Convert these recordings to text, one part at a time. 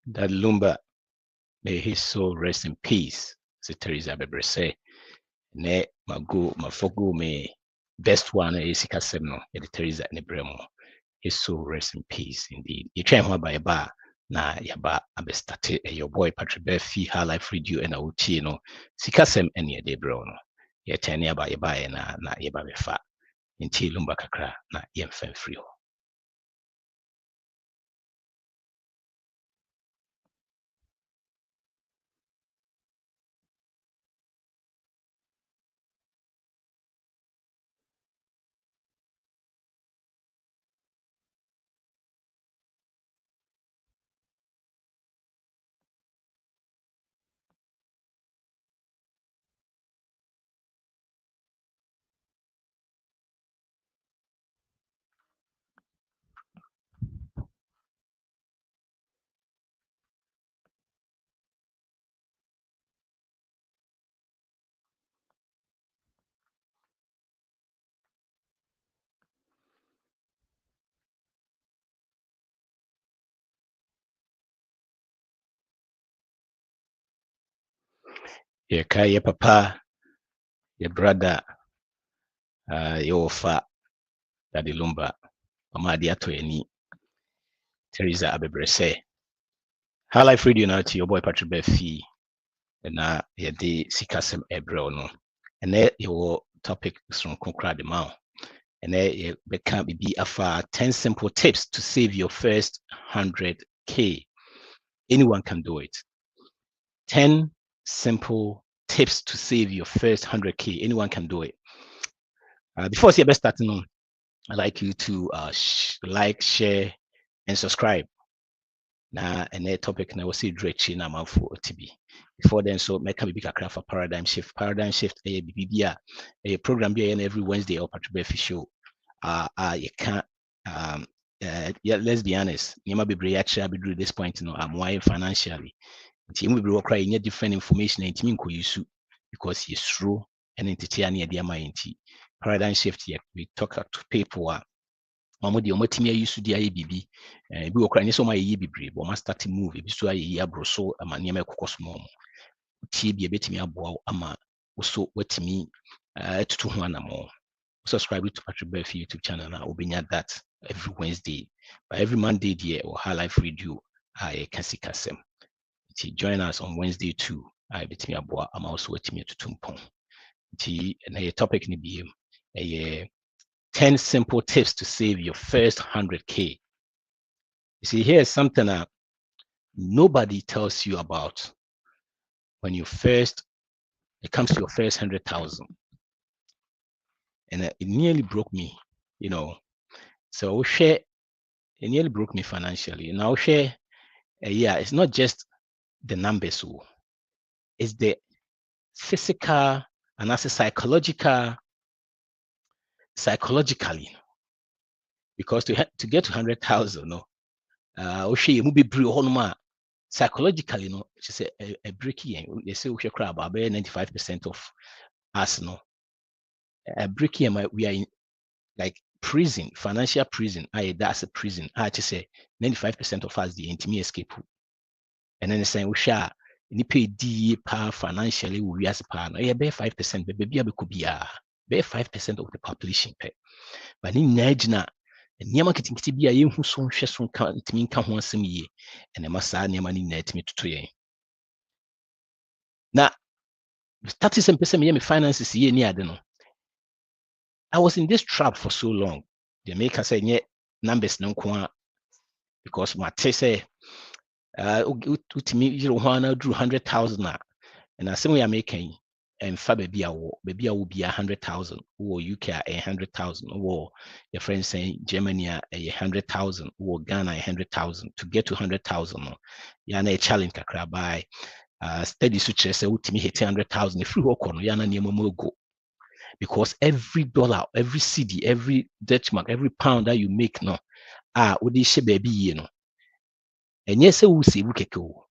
That Lumba, may his soul rest in peace. Said Teresa Bebrese. Ne mafogo me best one is Sikasem no, Teresa Nebremo. His soul rest in peace indeed. You try one by a bar. Na yaba abestate your boy Patrick Befi High Life Radio and Auchi no Sikasem any de bro no. Ye tani aba yaba na yaba befa. Inti Lumba kakra na yemfen free. Ye kai ye papa, ye brother, ye ofa, Daddy Lumba, Mama Diato Yeni, Teresa Abebrese. High Life Radio now to your boy Patrick Befi, and now ye de Sikasem Ebro no. And there your topic is from Konkra de Mao. And there you can't be afar 10 simple tips to save your first 100K. Anyone can do it. 10 simple tips to save your first 100K. Anyone can do it. Before I see best starting on, I'd like you to like, share, and subscribe. Now, and that topic now was see direction I'm out for TB. Before then, so make a big craft for paradigm shift. Paradigm shift a program be every Wednesday or Patrick show. You can't yeah, let's be honest. You might be brave actually be this point, I'm why financially. Team will be requiring different information and team could use because he's true and entity near the MINT. Paradigm shift here. We talk to people Mamo de omatimi ayisu di aye bibi bi okra nye so ma ye bibre bo ma start move bi so aye abro so ama niam ekokos mo tie bi betimi aboa ama so watimi tutu ho anamo. Subscribe to Patrick Befi YouTube channel na obenya that every Wednesday, but every Monday there or High Life Radio I kasi kasem. Join us on Wednesday too. I betimi aboa ama also watimi tutu mpon. Na your topic ni bi 10 simple tips to save your first 100K. You see, here's something that nobody tells you about when it comes to your first 100,000. And it nearly broke me, So it nearly broke me financially. Now, it's not just the numbers, it's the physical and also psychologically, because to get to 100,000, psychologically, she said a breaking. They say we should cry about 95% of us, a breaking. We are in like prison, financial prison. That's a prison. I just say 95% of us the intimate escape. And then they say we shall ni pay D power financially we as power. No, be 5%, baby could be 5% of the population. But in Najna, nneɛma ketenkete bi a yɛnhu so nhwɛ so ntumi nka ho asɛm yie ɛna ɛma saa nneɛma no nyinaa tumi toto yɛn. Na start sɛ mpɛ sɛ meyɛ me finances yie ne ade no, I was in this trap for so long. Deɛ meka sɛ nyɛ numbers no nko a, because mate sɛ wotumi yere ho a na duru 100,000 a, ɛna asɛm yɛ a meka yi ɛmfa baabi a wo bia 100,000 wɔ UK a 100,000 wɔ your friend saying Germany a 100,000 wɔ Ghana 100,000 to get to 100,000 no yɛ na challenge kakra by study so kyerɛ sɛ wotumi hit 100,000 ɛfiri hɔ kɔ no yɛ na nneɛma mu ago, because every dollar, every cedi, every Dutch mark, every pound that you make no wode hyɛ baabi yie no ɛnyɛ sɛ wo save kɛkɛ o,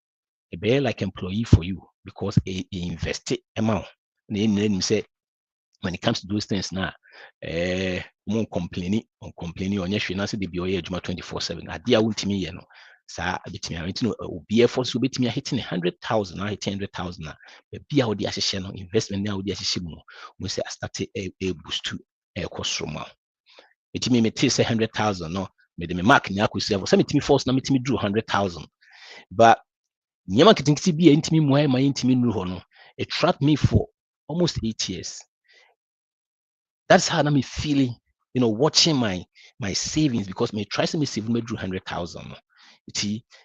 ɛbɛyɛ like employee for you because it invested amount. When it comes to those things now, on complaining on your finance, they be 24/7. Adia ultimi, Sa betimi a no obi effort so betimi hitting 100,000 na hitting 100,000 na be a wo di ahyehyɛ no investment na wo di ahyehyɛ mu mo say I start a boost to e kosoro ma betimi me say 100,000 no me de me mark ni akosi afo say metimi force na metimi drew 100,000 but nyama kitinkiti bi a ntimi mu ma ntimi nuru ho no it trapped me for almost 8 years. That's how I'm feeling, watching my savings, because me try to me save me drew 100,000.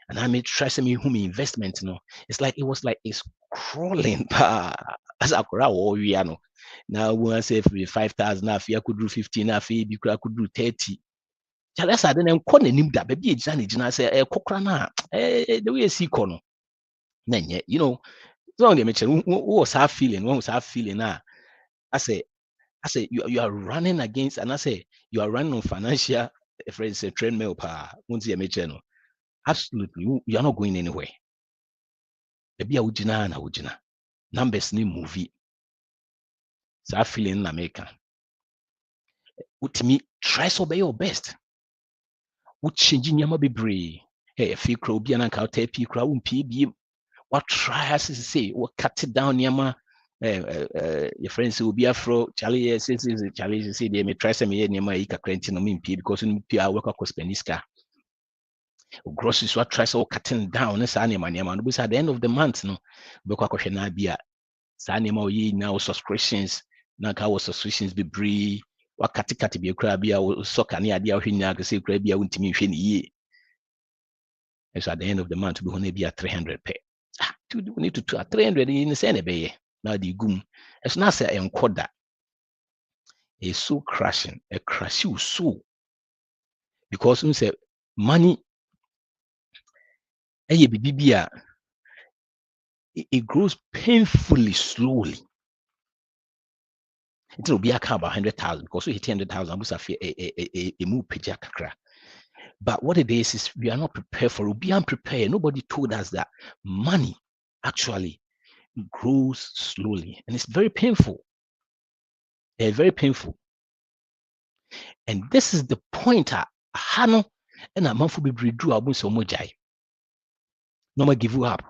And I may try to me whom investment, it's like it's crawling. As I could now once say 5,000, I could do 15, I could do 30. That's I didn't call him that baby Johnny say a cocrana, the way I see corner. Then, so they mentioned who was half feeling, one was half feeling now. I say you are running against, and I say you are running on financial friends a treadmill power. Absolutely, you are not going anywhere. Maybe I would numbers ni movie. So I feel in America. With me, try so be your best. Would changing yama be brave. Hey, if you crow be an account, take crowd be what try as say, what cut it down yama. Your friends will be afro Charlie says Charlie say they may try some year near my cranty no mean because in P I work across Peniska. Groceries what tries all cutting down this animal and we at the end of the month no because be a animal ye now subscriptions now subscriptions be bree what kati be a crab so can ya dear who say crab ya won't me ye. And so at the end of the month we only be at 300 pay. We need to 300 in the same bay. Now the gum it's not say I quad is so crashing a crash you so because we say money it grows painfully slowly. It will be about 100,000 because we hit 100,000 a move kakra. But what it is we are not prepared for it. We are unprepared. Nobody told us that money actually grows slowly and it's very painful. Very painful. And this is the point Hano and a month will be drew abun so mojai. No more give you up.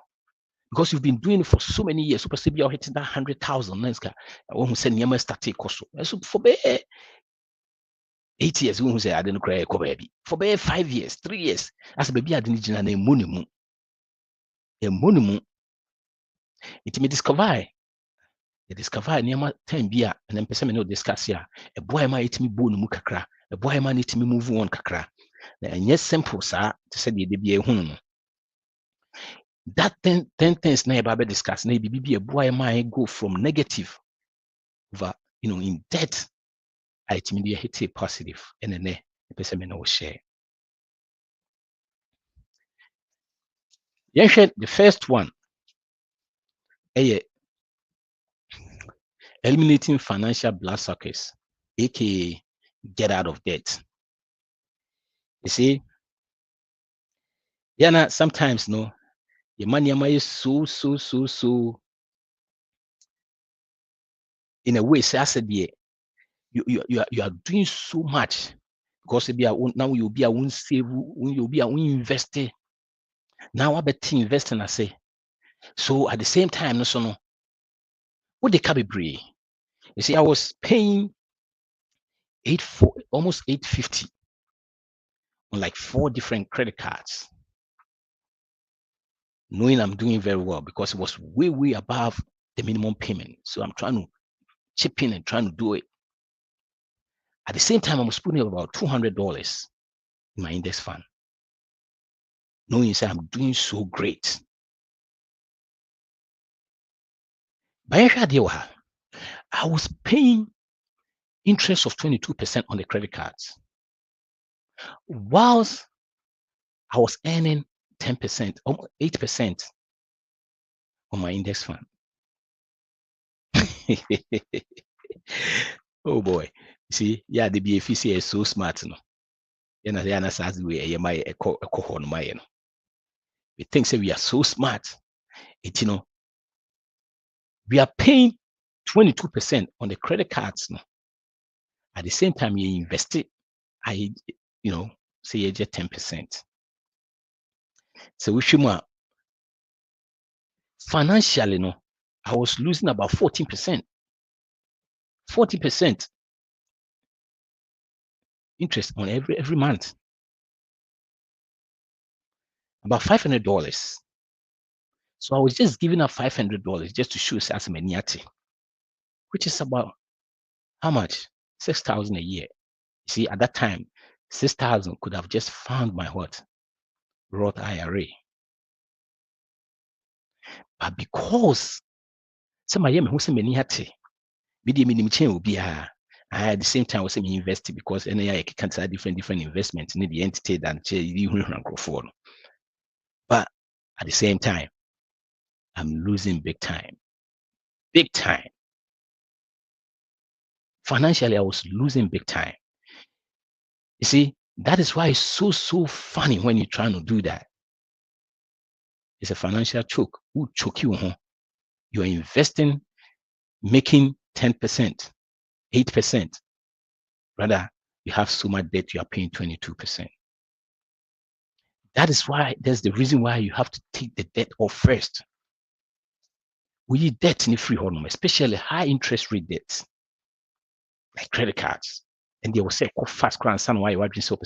Because you've been doing it for so many years. Super CB are hitting that 100,000. When we say Niama started cost. So for 8 years, we say I didn't cry baby. For 5 years, 3 years, as a baby I didn't a monument. A monument. It may discover. You discover Niama 10 beer and then person no discuss here. A boy might me bone mukakra. A boy might need me move on kakra. And yes, simple, sir, to say the baby a home. That 10 things na about discuss na be a boy might go from negative over in debt ultimately hit a positive and then the person no share. The first one eliminating financial bloodsuckers, aka get out of debt. You see, sometimes your money is so in a way, say I said, you are doing so much because now you'll be a won't save, you'll be a won't invest. Now I bet investing I say. So at the same time, no, what they can be. You see, I was paying almost 850 on like 4 different credit cards, knowing I'm doing very well because it was way above the minimum payment. So I'm trying to chip in and trying to do it. At the same time, I was putting about $200 in my index fund, knowing that I'm doing so great. I was paying interest of 22% on the credit cards, whilst I was earning 10%, 8% on my index fund. Oh boy. You see, the BFC is so smart, no. We think say we are so smart. We are paying 22% on the credit cards, no. At the same time, you invest it, say you get 10%. So we should financially, no, I was losing about 14%. 40% interest on every month. About $500. So I was just giving up $500 just to show as maniati, which is about how much? 6,000 a year. You see, at that time, 6,000 could have just found my what? Roth IRA. But because some year me who say maniati, media minim chain will be at the same time, I was saying invest because any can say different investments in the entity than for. But at the same time, I'm losing big time. Big time. Financially, I was losing big time. You see, that is why it's so funny when you're trying to do that. It's a financial choke. Who choke you? Huh? You're investing, making 10%, 8%. Rather, you have so much debt, you are paying 22%. That is why there's the reason why you have to take the debt off first. We need debt in the free home, especially high interest rate debts, like credit cards. And they will say, oh, fast crown, son, why you are doing so?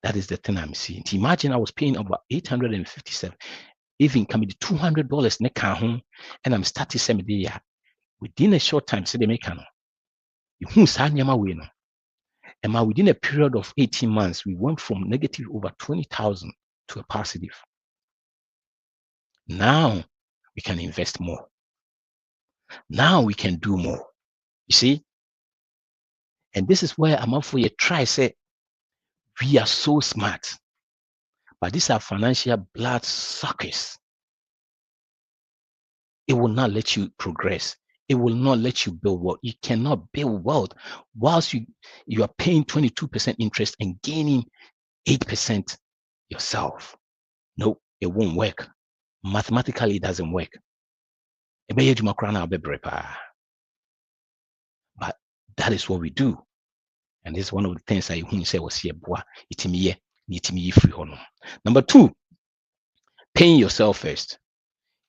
That is the thing I'm seeing. Imagine I was paying about $857, even coming to $200 neck home, and I'm starting some day within a short time. So they make you and within a period of 18 months, we went from negative over 20,000 to a positive. Now we can invest more. Now we can do more. You see? And this is where I'm up for you. Try say, we are so smart, but these are financial blood suckers. It will not let you progress. It will not let you build wealth. You cannot build wealth whilst you are paying 22% interest and gaining 8% yourself. No, it won't work. Mathematically, it doesn't work. But that is what we do. And this is one of the things I say was here. Number two, paying yourself first.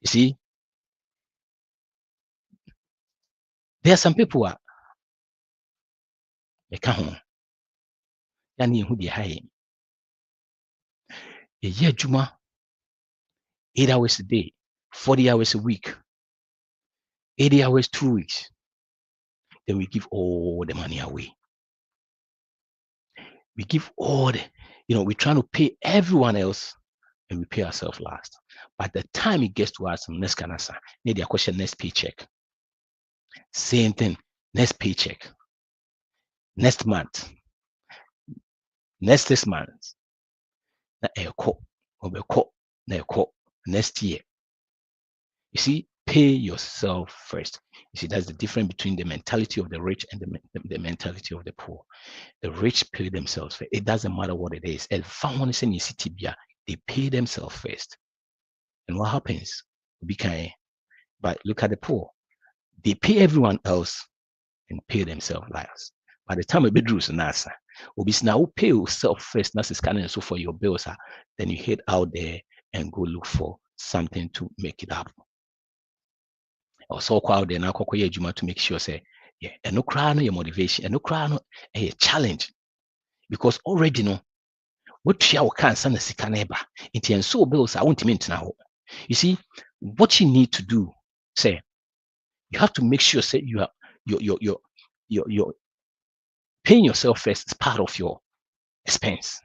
You see, there are some people they can't. Who they hire. A year Juma, 8 hours a day, 40 hours a week, 80 hours 2 weeks. Then we give all the money away. We give all the, we're trying to pay everyone else and we pay ourselves last. By the time it gets to us, next canasa, need a question, next paycheck. Same thing, next paycheck. Next month. Next 6 months. Next year. You see, pay yourself first. You see, that's the difference between the mentality of the rich and the mentality of the poor. The rich pay themselves first. It doesn't matter what it is. They pay themselves first. And what happens? But look at the poor. They pay everyone else and pay themselves last. By the time a bedroom is nasa, now pay yourself first, that's scanning so for your bills, then you head out there and go look for something to make it up. Also out there now to make sure say, yeah, and no crown your motivation, and no crown a challenge. Because already what you can send a sikaneba, it and so bills I won't mean now. You see, what you need to do, say, you have to make sure say you are your paying yourself first is part of your expense.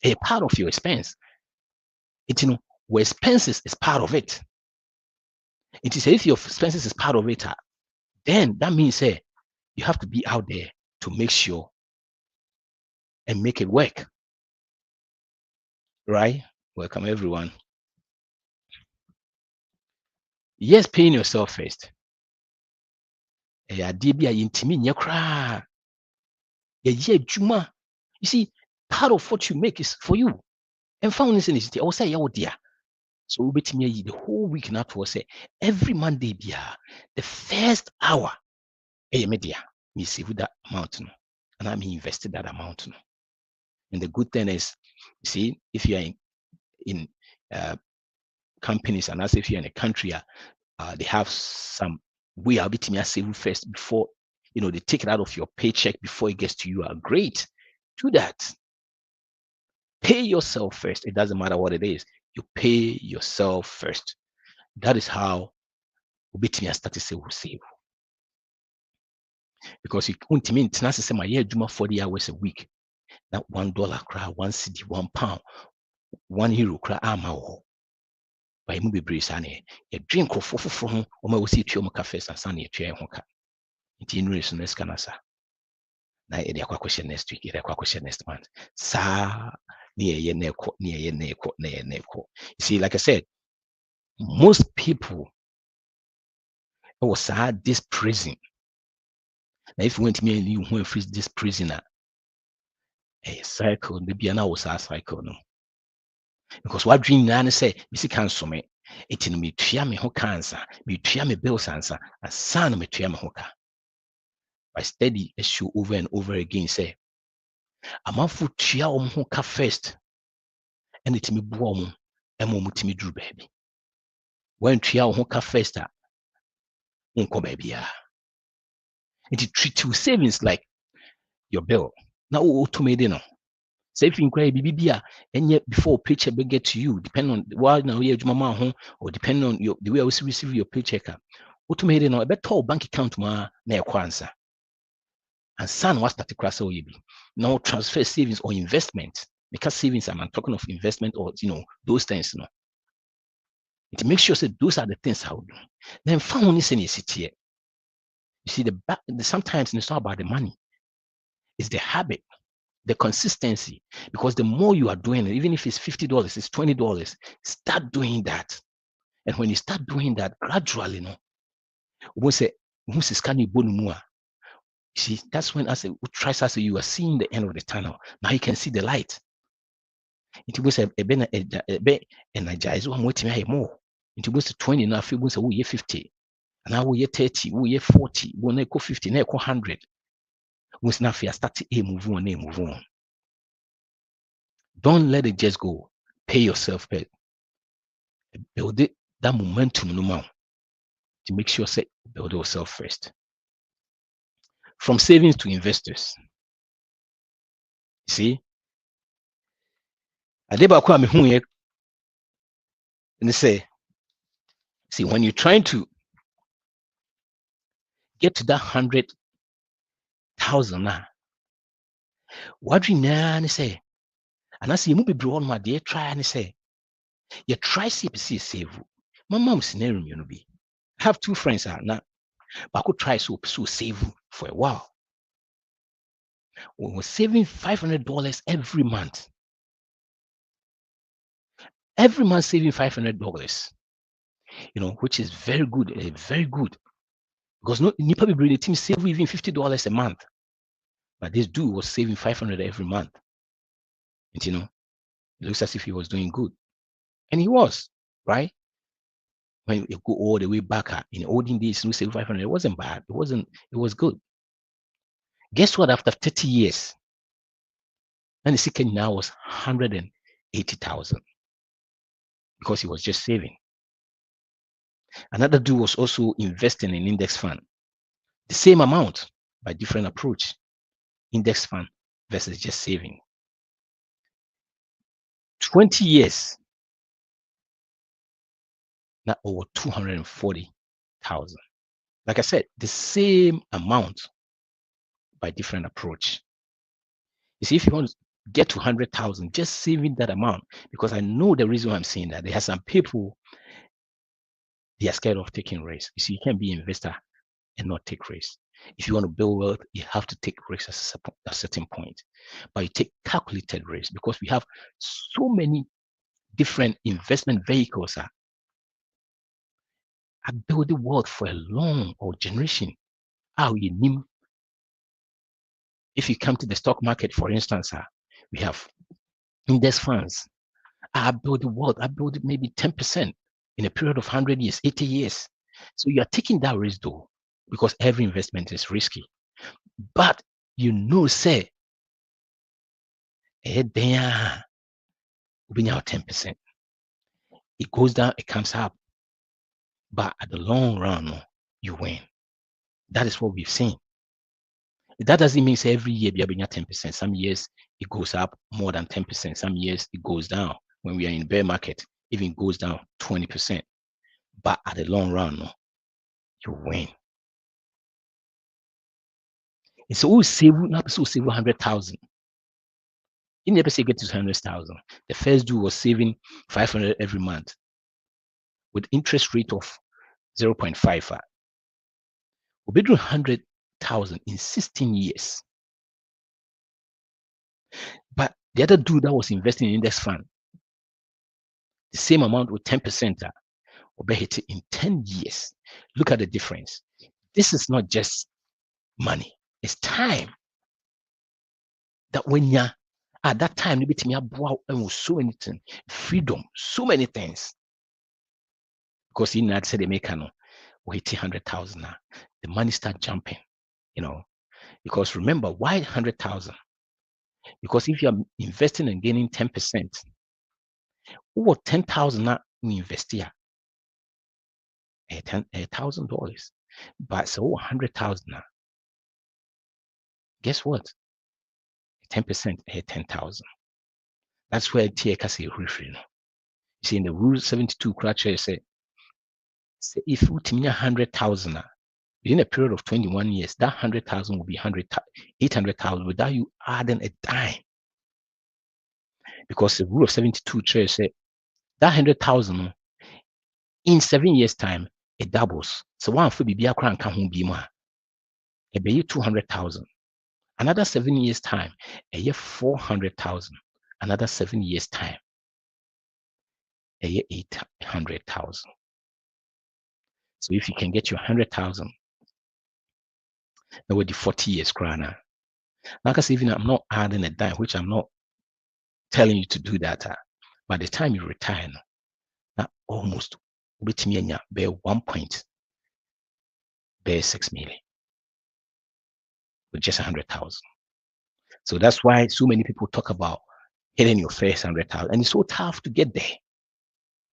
A part of your expense. Where expenses is part of it. It is if your expenses is part of it, then that means you have to be out there to make sure and make it work. Right? Welcome everyone. Yes, paying yourself first. You see, part of what you make is for you. And found this in this, I'll say, dear. So we the whole week now to say every Monday, the first hour, media, me see with that amount, and I invested that amount. And the good thing is, see, if you are in companies, and as if you're in a country, they have some way I'll be to me save first before they take it out of your paycheck before it gets to you. Are great. Do that. Pay yourself first. It doesn't matter what it is. You pay yourself first. That is how we start to save. Because you won't mean to say my year 40 hours a week. That $1 cry, £1, £1, €1 cry, by mu bebree saa ne yɛdwe nkurɔfoɔ foforɔ ho ɔma wɔsi atua mu ka first ansa na yɛtua yɛn ho ka nti nnure so no sika no sa na yɛde akɔ akɔhyɛ next week yɛde akɔ akɔhyɛ next month saa ne yɛyɛ na ɛkɔ ne yɛyɛ na ɛkɔ na yɛyɛ na ɛkɔ. You see, like I said, most people ɛwɔ saa this prison. Now if you want me and you want to freeze this prisoner, a cycle the be an hour cycle no. Because what dream na say bisi cancel me it in me tua me ho cancer me tua me bills answer and son me tua me ho ka. I study issue over and over again say amanfo tua om ho ka first and it me bo om emo mutimi duru baby when tua ho ka first unko baby it treat your savings like your bill now automate no. Say if you inquire BBB and yet before paycheck will get to you, depending on what now you home or depending on the way I was receive your paycheck. Automated no a better bank account ma na ekwansa. And son was that class or you be now transfer savings or investment. Because savings I'm talking of investment or those things no. It makes sure that those are the things how do. Then found this in your city. You see sometimes it's not about the money, it's the habit. The consistency, because the more you are doing it, even if it's $50, it's $20, start doing that. And when you start doing that gradually, see, that's when you are seeing the end of the tunnel. Now you can see the light. It was energize one way more. It was 20 now, feel was a 50. And now we 30, we 40, we go 50, now 100. Once now you start to move on. Don't let it just go. Pay yourself. Build it, that momentum no more. To make sure say build yourself first. From savings to investors. See? Adeba me hu and they say, see, when you're trying to get to that 100,000 now, what do you say? And I see you be on my dear try and say, you try CPC save. My mom's scenario, be. I have two friends now, but I could try so save for a while. We were saving $500 every month. Every month saving $500, which is very good, very good. Because you probably bring the team save even $50 a month. But this dude was saving $500 every month. And it looks as if he was doing good. And he was, right? When you go all the way back in the olden days, we save $500, it wasn't bad. It was good. Guess what? After 30 years, and the second now was 180,000 because he was just saving. Another dude was also investing in index fund. The same amount, by different approach. Index fund versus just saving. 20 years, now over 240,000. Like I said, the same amount by different approach. You see, if you want to get to 100,000, just saving that amount, because I know the reason why I'm saying that. There are some people, they are scared of taking risks. You see, you can't be an investor and not take risks. If you want to build wealth, you have to take risks at a certain point. But you take calculated risks because we have so many different investment vehicles. I build the wealth for a long or generation. If you come to the stock market, for instance, we have index funds. I build the wealth. I build maybe 10% in a period of 100 years, 80 years. So you are taking that risk though, because every investment is risky. But say, we now 10%. It goes down, it comes up. But at the long run, you win. That is what we've seen. That doesn't mean say every year we are 10%. Some years it goes up more than 10%. Some years it goes down. When we are in bear market, even goes down 20%. But at the long run, you win. And so we save, not so save 100,000. You never say get to 100,000. The first dude was saving 500 every month with interest rate of 0.5. We drew 100,000 in 16 years. But the other dude that was investing in index fund, the same amount with 10%, will hit it in 10 years. Look at the difference. This is not just money, it's time. That when you're at that time, you bet me and so many things, freedom, so many things. Because in that said they make we hit 100,000 now. The money start jumping, because remember, why 100,000? Because if you're investing and gaining 10%, or 10,000 now we invest here, $1,000. But so 100,000 now. Guess what? 10% 10,000. That's where TK say refree. You see, in the Rule 72 criteria say if you mean 100,000 within a period of 21 years, that 100,000 will be 800,000 without you adding a dime. Because the Rule of 72 say that 100,000 in 7 years' time it doubles. So one for BBA crown can home be more. It be 200,000. Another 7 years' time, a year 400,000. Another 7 years' time, a year 800,000. So if you can get your 100,000, that would be 40 years crana. Like I said, even I'm not adding a dime, which I'm not telling you to do that. By the time you retire, now almost with me and bear 1.6 million with just 100,000. So that's why so many people talk about hitting your first 100,000, and it's so tough to get there.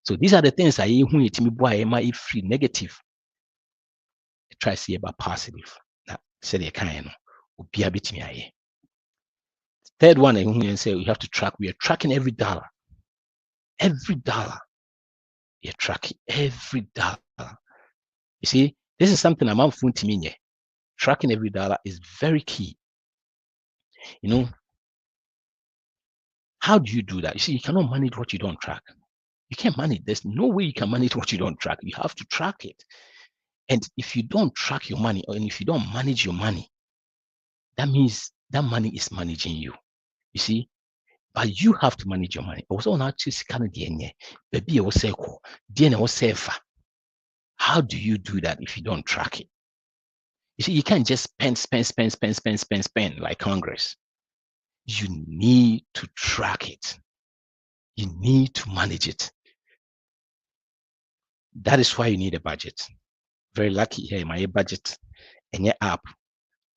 So these are the things I hear when you buy my free negative. I try to see about positive. Now, say the kind of be a bit me. Third one, I say we have to track. We are tracking every dollar. Every dollar. You're tracking every dollar. You see, this is something I'm out to me. Tracking every dollar is very key. How do you do that? You see, you cannot manage what you don't track. You can't manage. There's no way you can manage what you don't track. You have to track it. And if you don't track your money, or if you don't manage your money, that means that money is managing you. You see, but you have to manage your money. Also, not just kind of DNA, baby, I was say, DNA was safer. How do you do that if you don't track it? You see, you can't just spend like Congress. You need to track it. You need to manage it. That is why you need a budget. Very lucky here, my budget and your app,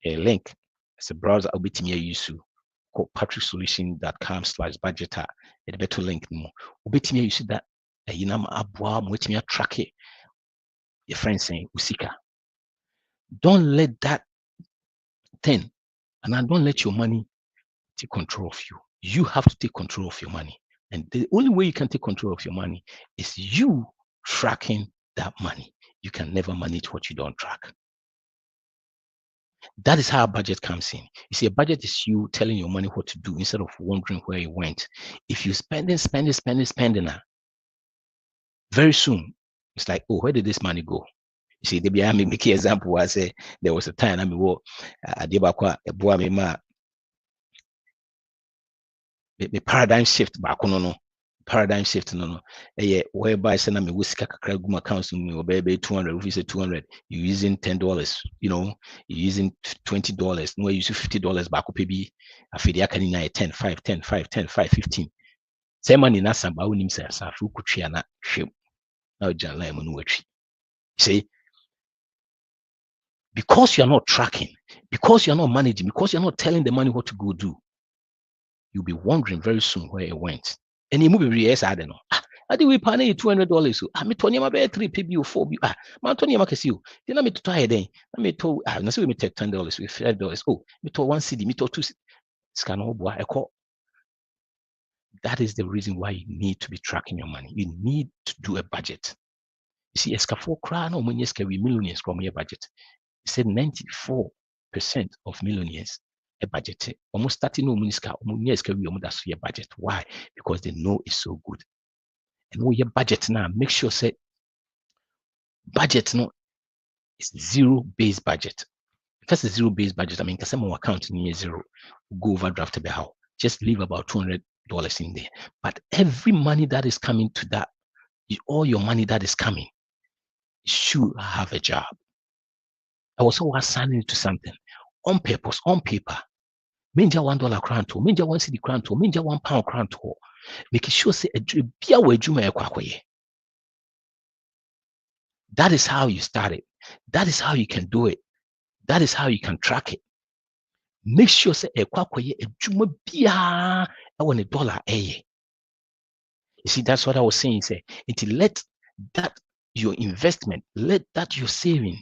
a link. It's a browser I'll be to me use called patricksolution.com/budgeter. It's better link more. I'll to me use that. You know, I'm with me track it. Your friend saying Usika. Don't let that thing, and don't let your money take control of you. You have to take control of your money. And the only way you can take control of your money is you tracking that money. You can never manage what you don't track. That is how a budget comes in. You see, a budget is you telling your money what to do instead of wondering where it went. If you spending, very soon, it's like, oh, where did this money go? You see, the behind me make an example. I say there was a time I mean, the paradigm shift back no. Paradigm shift no. Whereby say na me wusika kakra guma accounts me or 200, if you say 200, you're using $10, you're using $20, no, you use $50 back up be afidi aka ni na 10, 5, 10, 5, 10, 5, 15. Say money na samba unim say asafu kutria na hwem. Na ojala emu no watwi. See, because you're not tracking, because you're not managing, because you're not telling the money what to go do, you'll be wondering very soon where it went. And you move yes, I don't know. I did we pay $200. So I me Tony my bear 3 PB or 4 B. My Tony Macasio. Then I me to try then. I me to I say we take $10 with $5. Oh, me to 1 CD, me to 2 scan boy. I call. That is the reason why you need to be tracking your money. You need to do a budget. You see, Escafo crown or we millionaires from your budget. He said 94% of millionaires a budget. Almost 30 no muniska, that's your budget. Why? Because they know it's so good. And when your budget now, make sure say budget no is zero-based budget. Because it's zero-based budget, I mean, because some account near zero, go overdraft the how. Just leave about $200 in there. But every money that is coming to that, all your money that is coming, should have a job. I was always signing to something on purpose, on paper. Minja $1 crown to, minja $1 crown to, minja £1 crown to. Make sure say be away juma. That is how you start it. That is how you can do it. That is how you can track it. Make sure say a juma bia when $1 a. You see, that's what I was saying. Say it let that your investment, let that your saving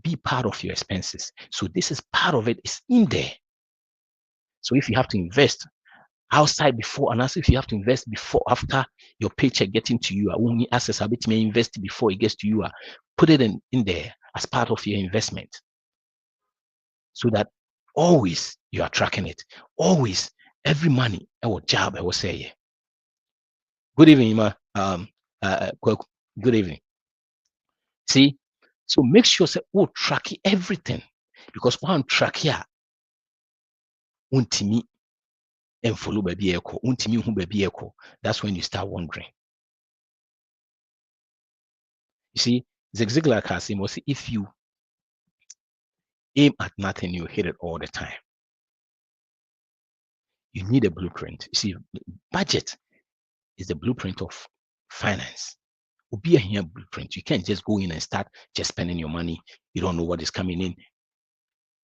be part of your expenses. So this is part of it, is in there. So if you have to invest outside before, and as if you have to invest before, after your paycheck getting to you, only access a bit may invest before it gets to you, put it in there as part of your investment. So that always you are tracking it. Always, every money, our job, I will say. Good evening, Ma. Good evening. See, so make sure say, oh, track everything. Because one track here, untimi and follow baby echo, untimi hu baby echo. That's when you start wondering. You see, Zig Ziglar Kasim was if you aim at nothing, you hit it all the time. You need a blueprint. You see, budget is the blueprint of finance. Will be a here blueprint. You can't just go in and start just spending your money. You don't know what is coming in.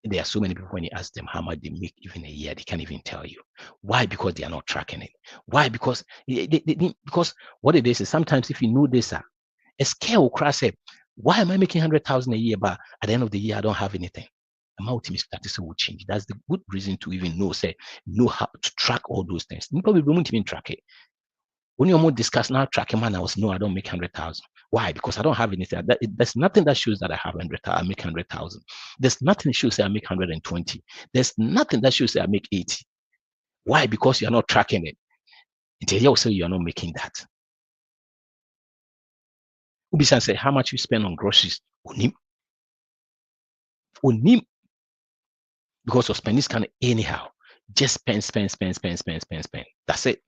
There are so many people, when you ask them how much they make even a year, they can't even tell you. Why? Because they are not tracking it. Why? Because because what it is sometimes if you know this, a scale will crash. Why am I making 100,000 a year, but at the end of the year I don't have anything? Amount of status will change. That's the good reason to even know how to track all those things. You probably won't even track it. When you're more discuss now tracking man, I was no, I don't make 100,000. Why? Because I don't have anything. There's nothing that shows that I have 100,000. I make 100,000. There's nothing that shows that I make 120. There's nothing that shows that I make 80. Why? Because you're not tracking it. Until you say you're not making that. Ubisa say how much you spend on groceries. Unim. Because your spending can anyhow. Just spend. That's it.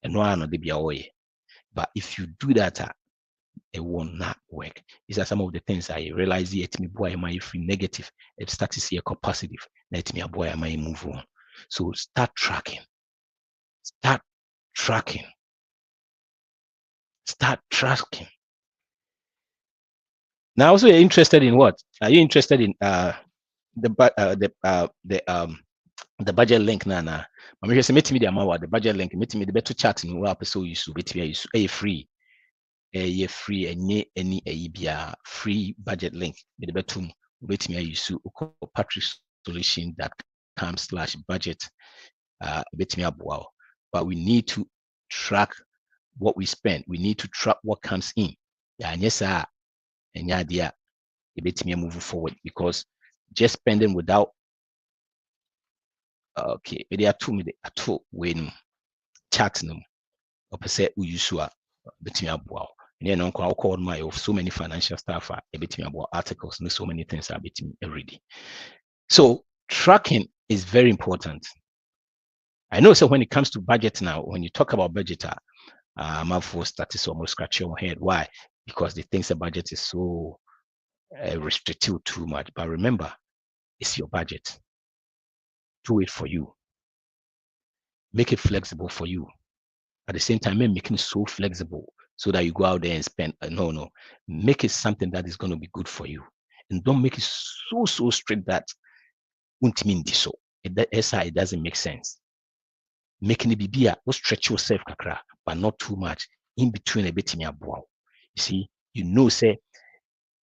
And no one be away. But if you do that, it will not work. These are some of the things I realize here. Me boy, am I free negative? It starts to see a positive. Let me boy, am I move on? So start tracking. Start tracking. Start tracking. Now, also, you're interested in what? Are you interested in the budget link? Nana, I'm just meeting me the budget link. Meeting me the better chat in what episode you should be free. A free any free budget link with the betum wait me use patricksolution.com/budget wait me up. Wow, but we need to track what we spend. We need to track what comes in. Yeah, yes, and yeah, idea wait me move forward, because just spending without okay, there are two when chat them or per se we use wait me up. Wow. And then I'll call my of so many financial staff are a bit about articles and so many things are bit already. So tracking is very important. I know, so when it comes to budget now, when you talk about budget, I'm up for statistics almost scratch your head. Why? Because they think the budget is so restrictive too much. But remember, it's your budget. Do it for you. Make it flexible for you. At the same time, making it so flexible so that you go out there and spend. No. Make it something that is going to be good for you. And don't make it so strict that won't mean this. So it doesn't make sense. Making it be will stretch yourself, but not too much. in between a bit in your brow. You see, say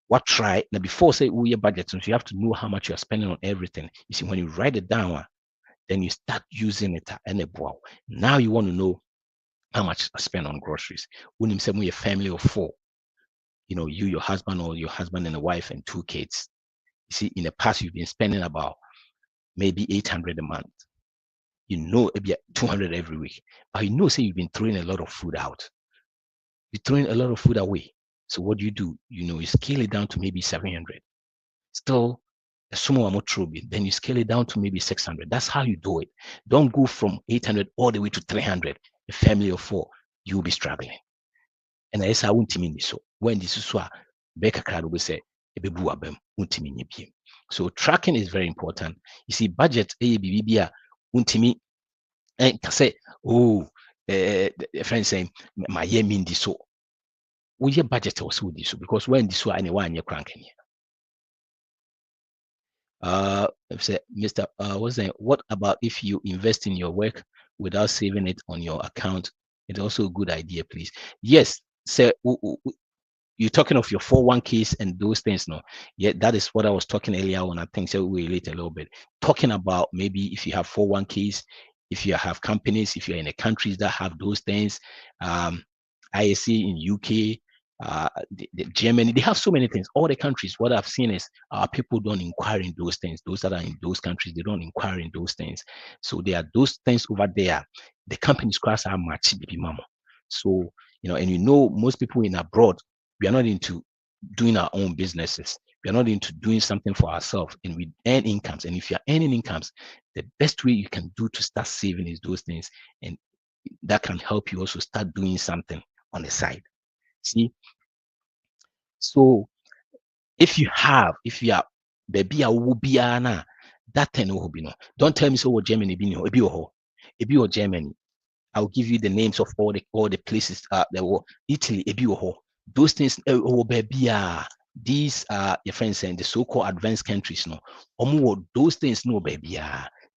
what try now before say your budget, so you have to know how much you're spending on everything. You see, when you write it down, then you start using it and a brow. Now you want to know how much I spend on groceries. When you say we a family of 4, you, your husband or your husband and a wife and 2 kids. You see, in the past you've been spending about maybe 800 a month. Maybe 200 every week. But say you've been throwing a lot of food out. You're throwing a lot of food away. So what do? You scale it down to maybe 700. Still, a small amount then you scale it down to maybe 600. That's how you do it. Don't go from 800 all the way to 300. A family of 4, you'll be struggling. And I say I won't mean so. When this is what Becca crowd will say, so tracking is very important. You see, budget ABBA untimi and say, a friend saying, my year mean this so. We your budget also this because when this one anyone you're cranking say, Mr. What about if you invest in your work without saving it on your account? It's also a good idea, please. Yes, say you're talking of your 401ks and those things, no? Yeah, that is what I was talking earlier on. I think so we relate a little bit. Talking about maybe if you have 401ks, if you have companies, if you're in the countries that have those things, ISC in UK, the Germany, they have so many things. All the countries, what I've seen is people don't inquire in those things. Those that are in those countries, they don't inquire in those things. So there are those things over there. The companies class are much baby mama. So, and most people in abroad, we are not into doing our own businesses. We are not into doing something for ourselves, and we earn incomes. And if you're earning incomes, the best way you can do to start saving is those things. And that can help you also start doing something on the side. See? So if you are baby will be that thing will be no. Don't tell me so what Germany be no, ebi or Germany. I'll give you the names of all the places there were Italy, ebi those things baby these your friends saying the so-called advanced countries no. Those things no baby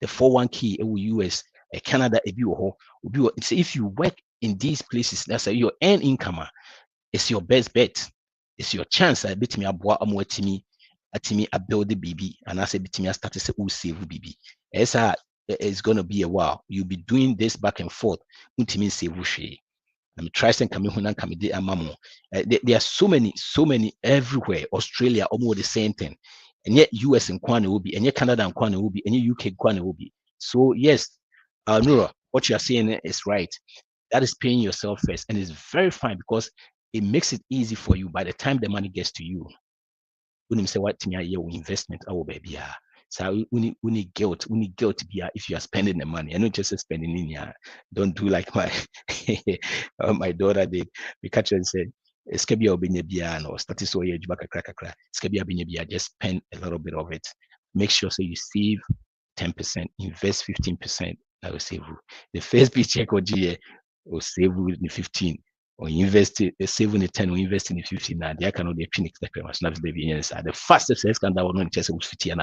the 401k US Canada ebi it's if you work in these places, that's your earn income. It's your best bet. It's your chance. I bet me aboa amwatimi atimi build the BB and I say betimi I start to say save BB. It's gonna be a while. You'll be doing this back and forth. Untimi save she. I'm trying coming home coming de amamo. There are so many everywhere. Australia almost the same thing. And yet US and Kwane will be, and yet Canada and Kwane will be, and yet UK Kwane will be. So yes, Nura, what you are saying is right. That is paying yourself first, and it's very fine because it makes it easy for you by the time the money gets to you. When you say what to me, investment, baby, so we need guilt be if you are spending the money. And not just spending in here. Don't do like my daughter did. We catch her and said, "Skebia obinyebia no status so ye jubaka krakra. Skebia obinyebia just spend a little bit of it. Make sure so you save 10%, invest 15%. That will save you. The first paycheck or GA will save you the 15. Or invest save in the 10 or invest in the 15 now they cannot be phoenix the fastest can that one just 50 and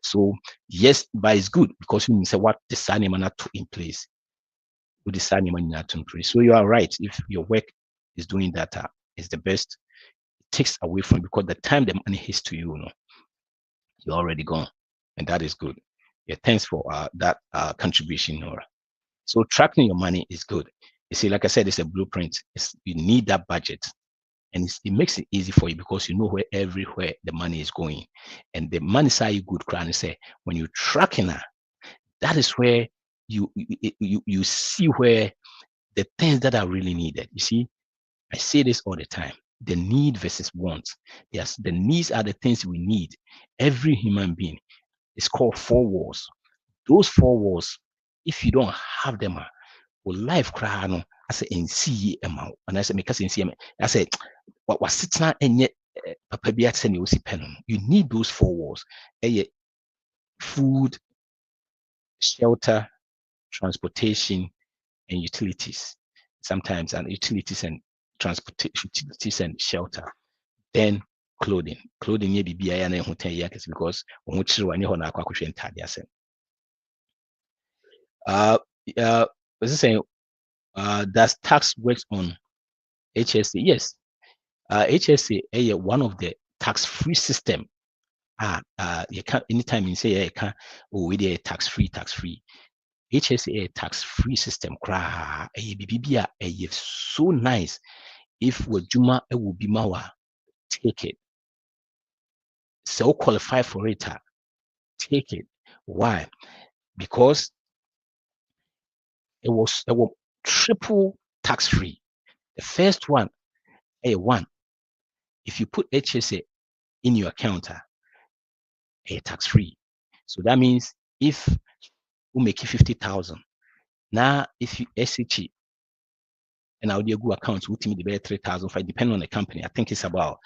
so yes, but it's good because you say what the sign to in place with the sign to in place. So you are right. If your work is doing that is the best, it takes away from because the time the money hits to you, you're already gone, and that is good. Yeah, thanks for that contribution, Nora. So tracking your money is good. You see, like I said, it's a blueprint. You need that budget, and it makes it easy for you because you know where everywhere the money is going, and the money side you good crown say when you tracking that is where you see where the things that are really needed. You see, I say this all the time: the need versus want. Yes, the needs are the things we need. Every human being is called 4 walls. Those 4 walls, if you don't have them, life cry no I say NC amount and I say make us NC I say what sitting and yet papa bi at you need those 4 walls. Food, shelter, transportation, and utilities. Sometimes and utilities and transportation, utilities and shelter. Then clothing. Clothing ye be na ho 10 years because on chiri wani ho na akwa ntade asem. Was saying does tax work on HSA, yes. HSA is one of the tax-free system. You can't anytime you say you can't, oh, we are tax-free. HSA tax-free system. So nice. If Wajuma will be mawa, take it. So qualify for it, take it. Why? Because it was triple tax-free. The first one, one, if you put HSA in your account, tax-free. So that means if we make it 50,000, now if you SHE and our Google account will be the 3,005, depending on the company. I think it's about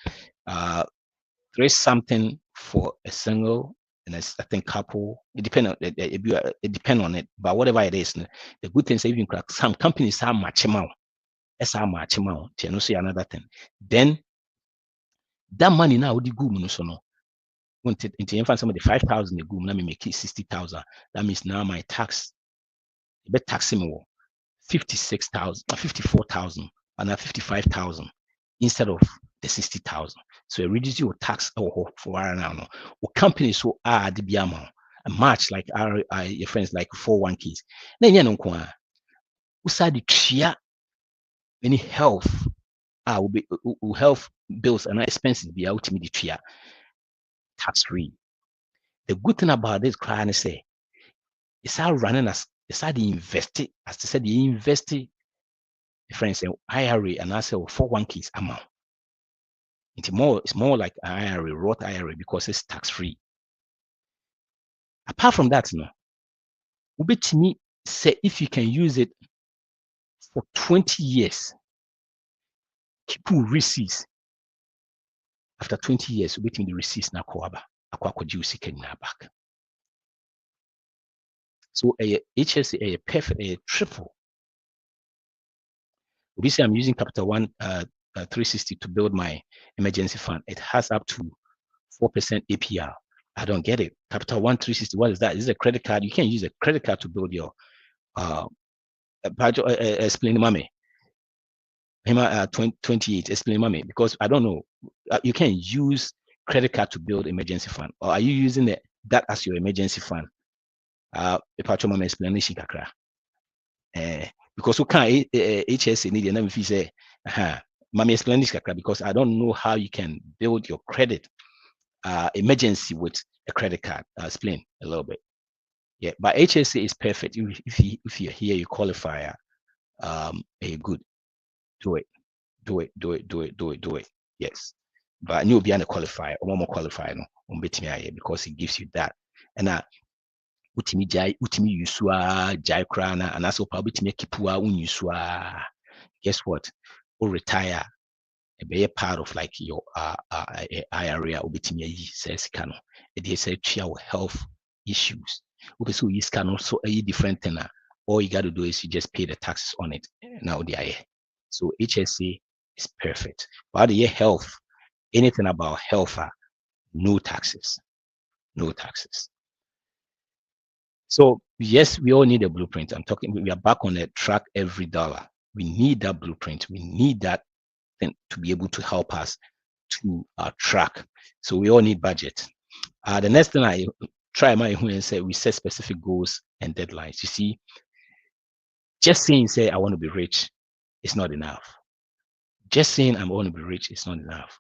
3 something for a single, and I think couple. It depends on it depend on it, but whatever it is, the good thing is even some companies have much amount. That's how much amount. You know, see another thing. Then that money now would go no so no. Into find somebody 5,000 a go, now me make it 60,000. That means now my tax, bet taxing me 56,000, 54,000, and now 55,000 instead of the 60,000. So it reduces your tax for now. Or companies who are the amount a match like your friends like 401ks. Then you know, we the tria any health will health bills and expenses be out to me the tria tax free. The good thing about this client is say it's how running as it's how they invest it, as they said, they invest it. The friends say IRA and I say 401ks amount. It's more like an IRA, Roth IRA, because it's tax free. Apart from that, no, to me say if you can use it for 20 years, people receipts. After 20 years, waiting the receipts na koaba, akwa juicy na back. So a HSA a perfect a triple. Obviously, I'm using Capital One 360 to build my emergency fund. It has up to 4% APR. I don't get it. Capital One 360, what is that? Is it a credit card? You can use a credit card to build your explain mommy. 28, explain mommy, because I don't know. You can use credit card to build emergency fund, or are you using that as your emergency fund? Pacho mommy explanation kakra. Because we can't HSA need and if you say, mommy explain this kakra, because I don't know how you can build your credit emergency with a credit card. Explain a little bit. Yeah, but HSA is perfect. If you're here, you qualify. Good. Do it. Yes. But you'll be a qualifier, or more qualifier, no, because it gives you that. And utimi yusua jai krana, and also probably to make kipua unyusua. Guess what? Or retire. Be a part of like your area ubitimi says kano. It is a health issues. So you can also a different thing. All you got to do is you just pay the taxes on it. Now the so HSA is perfect. But the health, anything about health, no taxes. No taxes. So yes, we all need a blueprint. I'm talking, we are back on the track every dollar. We need that blueprint. We need that thing to be able to help us to track. So we all need budget. The next thing I try my and say we set specific goals and deadlines. You see, just saying say I want to be rich is not enough. Just saying I want to be rich is not enough.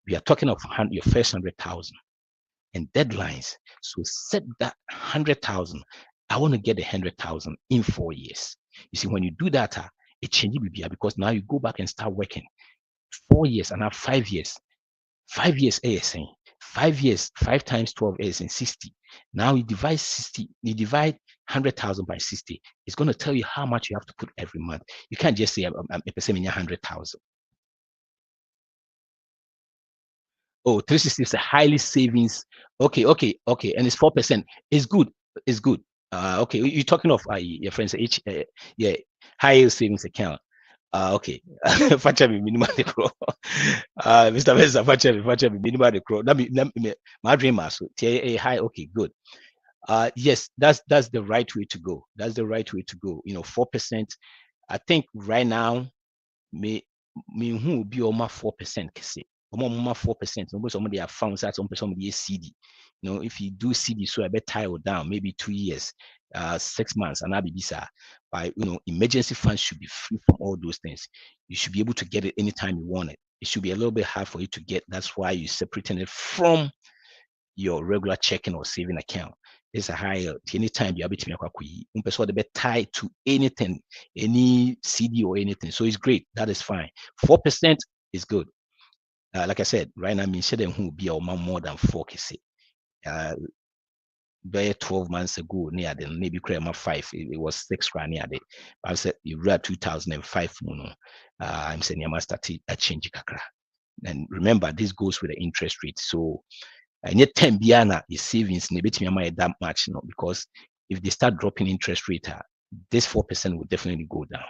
We are talking of your first 100,000 and deadlines. So set that 100,000. I want to get 100,000 in 4 years. You see, when you do that, it changes because now you go back and start working 4 years and now 5 years. 5 years ASN. 5 years, 5 times 12 is in 60. Now you divide 60, you divide 100,000 by 60. It's going to tell you how much you have to put every month. You can't just say a percent in 100,000. Oh, 360 is a highly savings. Okay. And it's 4%. It's good. Okay, you're talking of your friends high yield savings account. Okay. Facha minimum the crow. Mr. Mesa, facha minimum the crow. My dream so a high. Okay, good. Yes, that's the right way to go. That's the right way to go. 4%. I think right now, me who be alma 4% kese. Alma 4%. No, some of they are found that some of the CD. You know, if you do CD, so I bet tile down, maybe 2 years, 6 months, and I'll be this. By emergency funds should be free from all those things. You should be able to get it anytime you want it. It should be a little bit hard for you to get. That's why you're separating it from your regular checking or saving account. It's a higher anytime you have it be tied to anything, any CD or anything. So it's great. That is fine. 4% is good. Like I said, right now, I said who will be more than 4 uh 12 months ago, near the maybe Crema 5, it was 6 rand near the. I said you read 2005, I'm saying you must start a change kakra. And remember, this goes with the interest rate. So and yet 10 biana is savings that much, because if they start dropping interest rate, this 4% will definitely go down.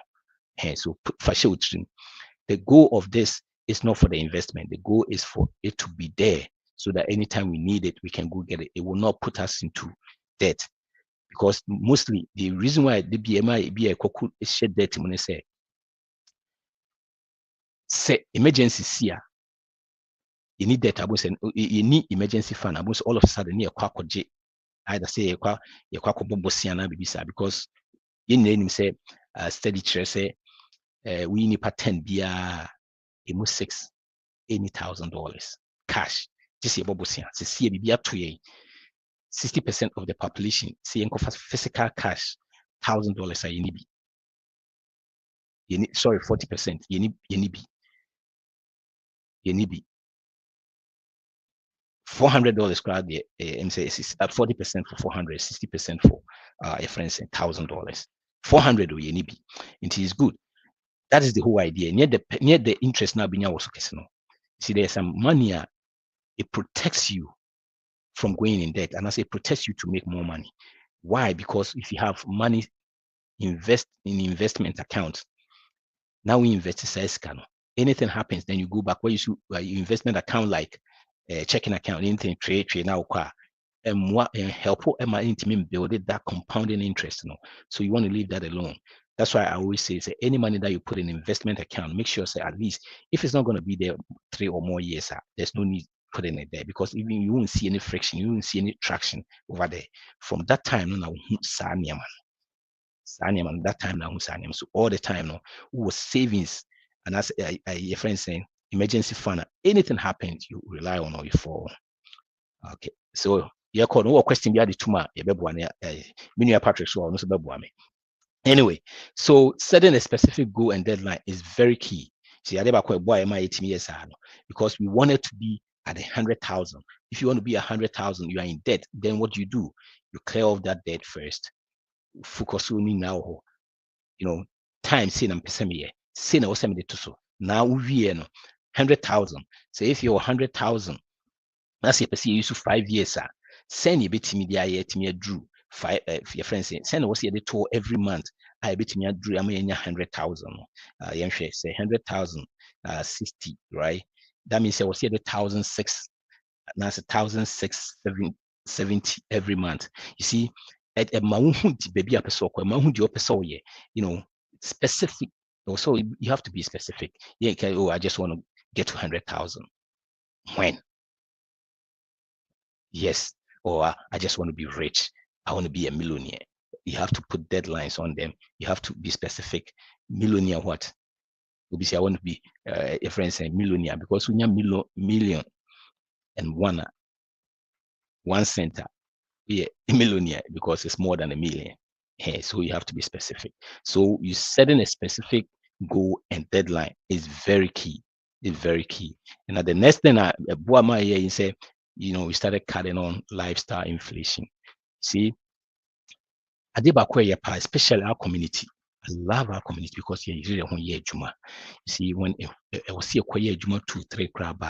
And so for sure, the goal of this is not for the investment. The goal is for it to be there so that anytime we need it, we can go get it. It will not put us into debt, because mostly the reason why the BMI be a cocoon is shed debt when say emergency here. You need debt. You need emergency fund. All of a sudden, you either say you because in name say steady chair say we need 10 bia $80,000 cash. Just say bobosia. See be up to 60% of the population see physical cash $1,000 a you need 40%. You need $400 crowd there, and say at 40% for 400, 60% for a friend saying $1,000. 400 or any be. It is good. That is the whole idea. Near the interest now being also casino. See, there's some money, it protects you from going in debt, and I say it protects you to make more money. Why? Because if you have money invest in investment account, now we invest in size scan. Anything happens, then you go back where you investment account like checking account, anything trade now and what help build it that compounding interest. So you want to leave that alone. That's why I always say any money that you put in investment account, make sure say at least if it's not going to be there 3 or more years, there's no need putting it there, because even you won't see any friction, you won't see any traction over there. From that time, now that time now, so all the time now, was savings, and as your friend saying, emergency fund. Anything happens, you rely on or you fall. Okay, so you call no question. You had the tuma. You Patrick so also anyway. So setting a specific goal and deadline is very key. See, I never quite boy my 18 years because we wanted to be at 100,000. If you want to be 100,000, you are in debt. Then what do? You clear off that debt first. Focus on now. Time say na mpesa me say na wose me to so now we no 100,000. So if you're 100,000, that's your use 5 years, send you bit me the aye to me drew 5 your friends say send what's the tour every month. I bet me drew am 100,000. Say 100,000 60, right? That means I was here the 1,006, that's 1,670 every month. You see, at a baby episode, specific. Also, you have to be specific. Yeah, okay, I just want to get to 100,000. When? Yes. Or I just want to be rich. I want to be a millionaire. You have to put deadlines on them. You have to be specific. Millionaire what? Obviously, I want to be a friend saying millionaire, because when you're million and one center, yeah, a millionaire, because it's more than a million. Yeah, so you have to be specific. So you setting a specific goal and deadline is very key. It's very key. And the next thing you say, we started cutting on lifestyle inflation. See, especially our community. I love our community because you really want to juma. You see, when I was see a juma 2-3 crab,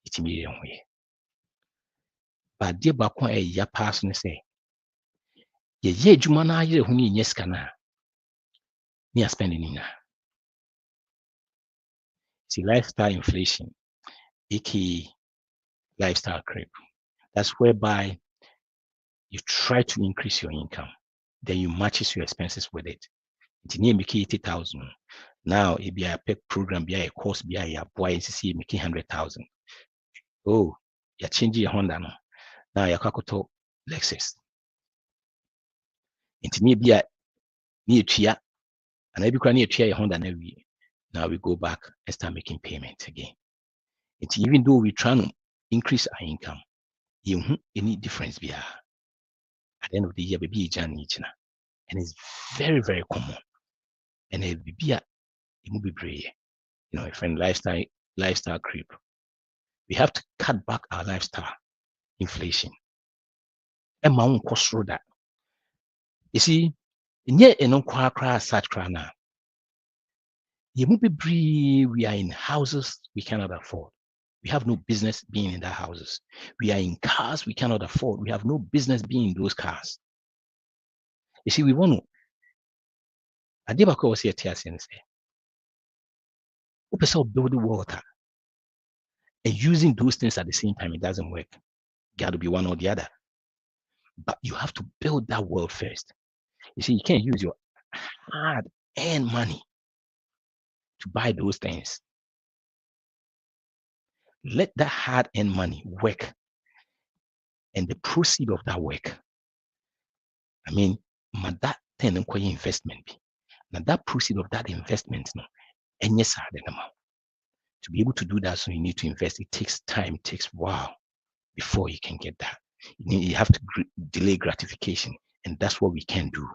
it's me way. But dear Bakwa, ya pass and say, ye juma na ye who need yes kana. Near spending in. See, lifestyle inflation, aka lifestyle creep. That's whereby you try to increase your income, then you matches your expenses with it. It's near 80,000. Now, if you pick program, be a course, be a boy, see making 100,000. Oh, you're changing your Honda no. Now you're Kakoto Lexus. Into me be a near chia, and every cranny chia Honda every. Now we go back and start making payments again. It's even though we try to increase our income, you any difference be at the end of the year, baby journey, and it's very, very common. And it be a movie brave, a friend lifestyle creep. We have to cut back our lifestyle inflation. And my own cost through that. You see, yet no cry such cry now. You movie brave, we are in houses we cannot afford. We have no business being in the houses. We are in cars we cannot afford. We have no business being in those cars. You see, we want to. I did was here to say, who build water and using those things at the same time, it doesn't work. Got to be one or the other. But you have to build that world first. You see, you can't use your hard-earned money to buy those things. Let that hard-earned money work, and the proceed of that work. I mean, that thing investment be. Now that proceed of that investment, no, and yes, to be able to do that, so you need to invest. It takes time. It takes a while before you can get that. You have to delay gratification, and that's what we can do.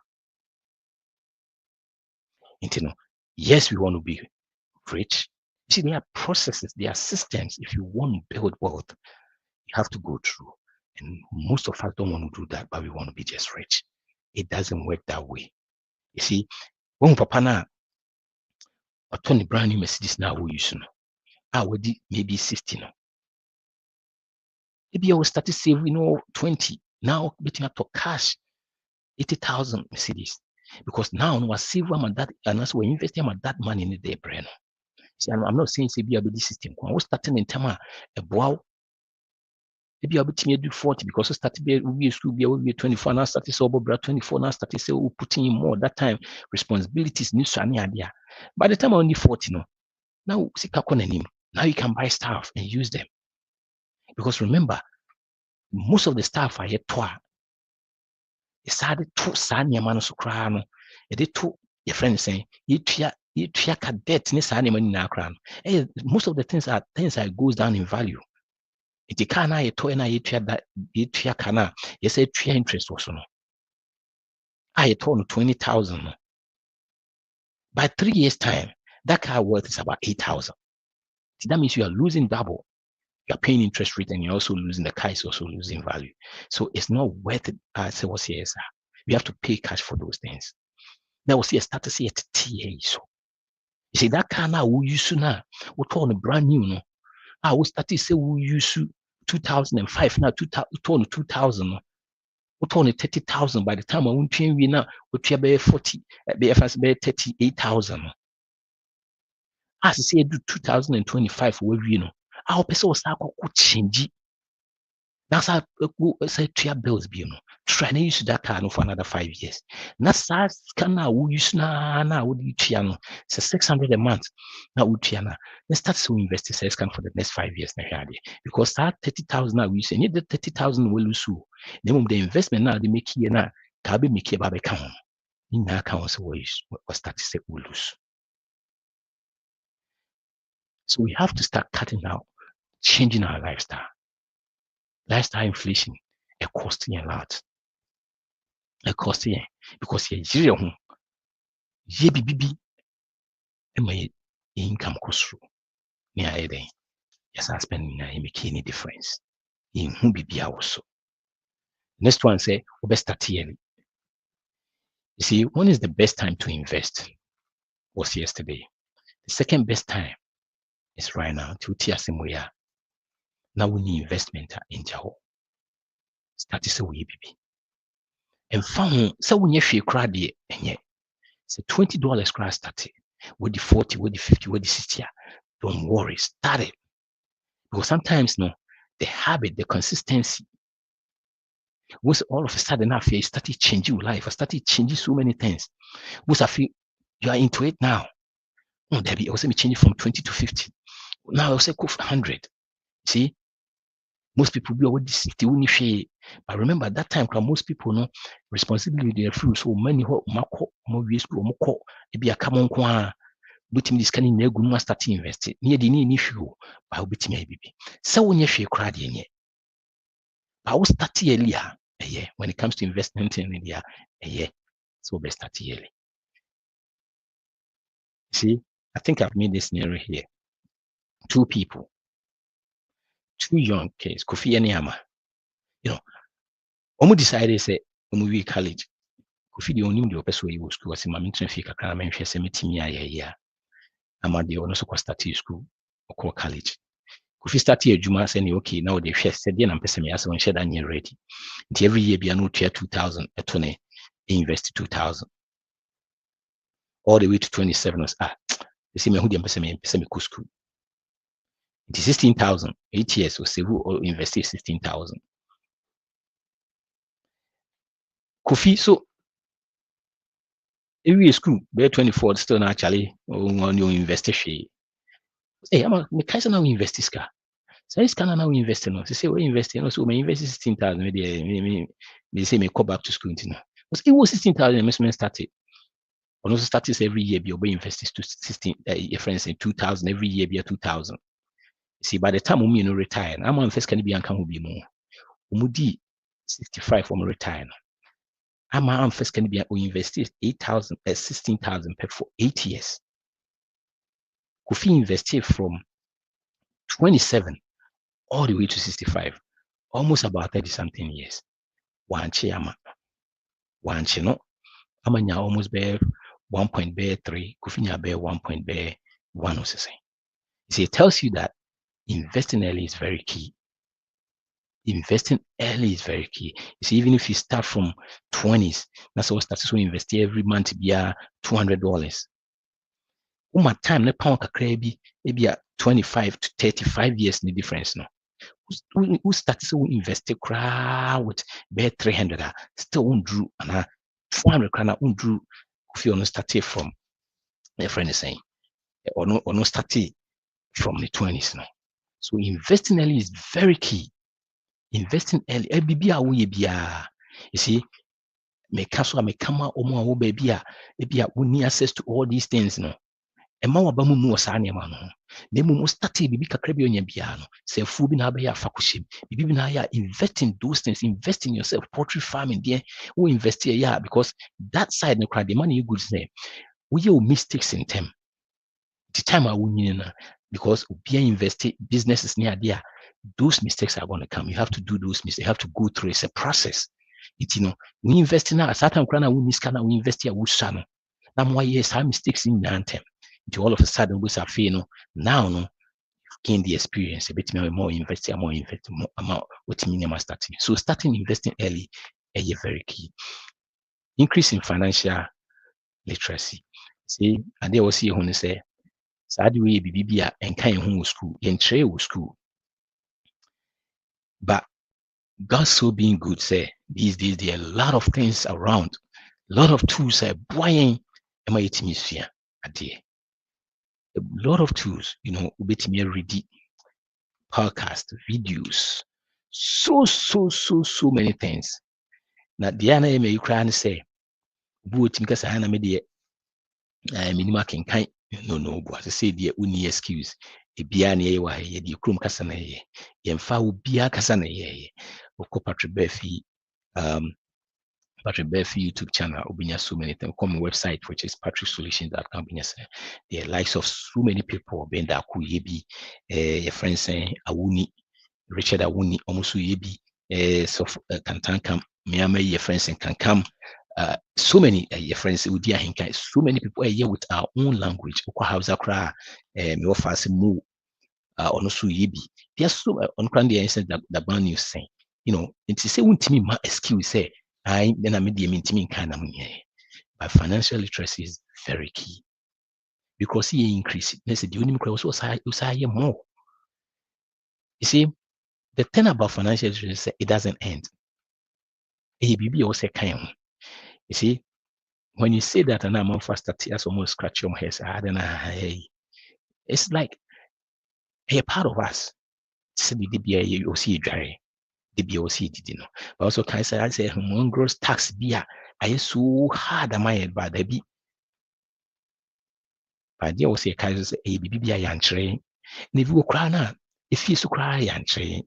Yes, we want to be rich. You see, there are processes, there are systems. If you want to build wealth, you have to go through. And most of us don't want to do that, but we want to be just rich. It doesn't work that way. You see, when Papa na a brand new Mercedes now we use already maybe 60 now. Maybe I will start to save 20. Now betting up to cash 80,000 Mercedes. Because now we save that, and as we're investing that money in the brain. See, I'm not saying say be a big system. We're starting in time a wow. Maybe I'll be do 40 because I started be school be 24 now started so 24 now started say putting in more that time responsibilities need to idea. By the time I only 40 now now you can buy stuff and use them. Because remember, most of the stuff I had it's hard to sign your man so crown. It to your friend saying you debt ni sign money na crown. Most of the things that goes down in value. It can I to na you that you kana you say interest also no. I told 20,000. By 3 years' time, that car worth is about 8,000. That means you are losing double. You are paying interest rate and you're also losing, the car is also losing value. So it's not worth it. Say what's here, sir. We have to pay cash for those things. Now we see a status here at TA. So you see that car now we use now. We're talking brand new, no. I will start to say we use 2005 now 2000. We're talking 30,000 by the time I won't change now. We're be 40, be 38,000. As I say, do 2025 where our person will start to change. That's how say 3 bills be try to use that car for another 5 years. That's how can now we use now would you so 600 a month now we let's start to invest in scan for the next 5 years because that 30,000 now we say need the 30,000 will lose. Then the investment now they make here now can be make about account in that account so we start to say we lose. So we have to start cutting out, changing our lifestyle. Lifestyle inflation, a costing a lot. A costing because you're my income cost through. Near a day. Yes, I spend make any difference. In who be also. Next one say, best start yearly. You see, when is the best time to invest? Was yesterday. The second best time is right now to Tiasimwea. Now we need investment in Jaho. Start to say we be. And found so when you feel crowdy and yet say $20 crash started with the 40, with the 50, with the 60. Don't worry, start it. Because sometimes the habit, the consistency, once all of a sudden I feel started changing your life, I started changing so many things. Once I feel you are into it now, Oh, Debbie, I was changing from 20 to 50. Now I was 100. See, most people be already 60. But remember at that time, most people know responsibility they free. So many who mako mo school moko ebi aka mo nko a betimi this kind na egu no start invest. Near the ni hwe ba betimi ai bibi. So wonye hwe kra de nye. Ba wo start earlier. Yeah, when it comes to investment in India, yeah. So we start early. See, I think I've made this scenario here. Two people, two young kids, Kofi and Yama. You know, almost decided say we college. Kofi the only the person who school was my mention fee kakra men hwe se metimi aye ama de ono so ko start school or college. Kofi start adwuma say okay now they hwe se de na mpese me ase won hwe dan ready. Nti every year bia no 2000 etone invest 2000 all the way to 27 was they say me who dey mpese me school. It is 16,000 8 years or save or invest 16,000. Kofi so every school be 24 still actually on your invest hey I'm me kaisa na invest this car. So this can now invest no. They say we invest no so me invest 16,000 me say me go back to school now. Because it was 16,000 investment started. On also started every year be invest to 16 your friends in 2,000 every year be 2,000. See by the time we retire, I'm on first can be anka be more. Umudi 65 from retire. I'm first can be invest 8,000 16,000 for 8 years. Kofi invested from 27 all the way to 65, almost about 30 something years. Wanchi no, amanya almost bear 1.3, Kofi bear 1.1 or something. See, it tells you that investing early is very key. Investing early is very key. You see, even if you start from 20s, that's what starts to invest every month be $200. Uma time ne pound kakra bi maybe 25 to 35 years the difference no. Who started to invest with bear 300 still won't drew and 400 krana won't drew if you started from a friend is saying or no started from the 20s no. So investing early is very key. Investing early, you see, make so make come out omo baby we need access to all these things no. Emma wa bamu mu osa ne ma no. Na mu start bibi kakra bi onya bia no. Se fu bi na ba ya fakushim. Bibi bi na ya invest in those things, invest in yourself, poultry farming there. We invest here yeah because that side no cry the money you good say. We your mistakes in them. The time I win because be invested businesses near there. Those mistakes are going to come. You have to do those mistakes. You have to go through. It's a process. It's we invest in a certain kind of we invest here. We shano. Now why yes, some mistakes in the anthem. All of a sudden we say now no gain the experience a bit more invest more amount what minimum starting. So starting investing early is very key. Increase in financial literacy. See, and they will see when they say Sadi we bibia and kind of school, and school. But God so being good, say these days there are a lot of things around, a lot of tools are buying a lot of tools, with me ready podcast, videos, so many things. Now the other may you cry and say, but because I am media minima can kind no, but I say the uni excuse. Ebia na ye wa ye di krum kasa na ye yemfa obia kasa na ye oko Patrick Berfi YouTube channel obinya so many things come website which is patricksolutions.com the likes of so many people been that ku ye bi your friends saying Awuni Richard Awuni almost ye bi so Kantankam Miami your friends and can come so many your friends Udia Hinka so many people are here with our own language oko Hausa kra me offer mu ono so yebi there's so on grand the answer that brand new saying it is say untimi ma excuse say I then I made the intimi kind of money but financial literacy is very key because he increase it let's say the only also say more you see the thing about financial literacy is it doesn't end you see when you say that, and I'm on fast, that's almost scratch your head. I don't know. It's like a part of us. So the DBA you see dry. DBA see did you know. But also can I say one gross tax beer. I so hard am I bad be. But there was a case a BB yantre. And if you cry if you so cry yantre,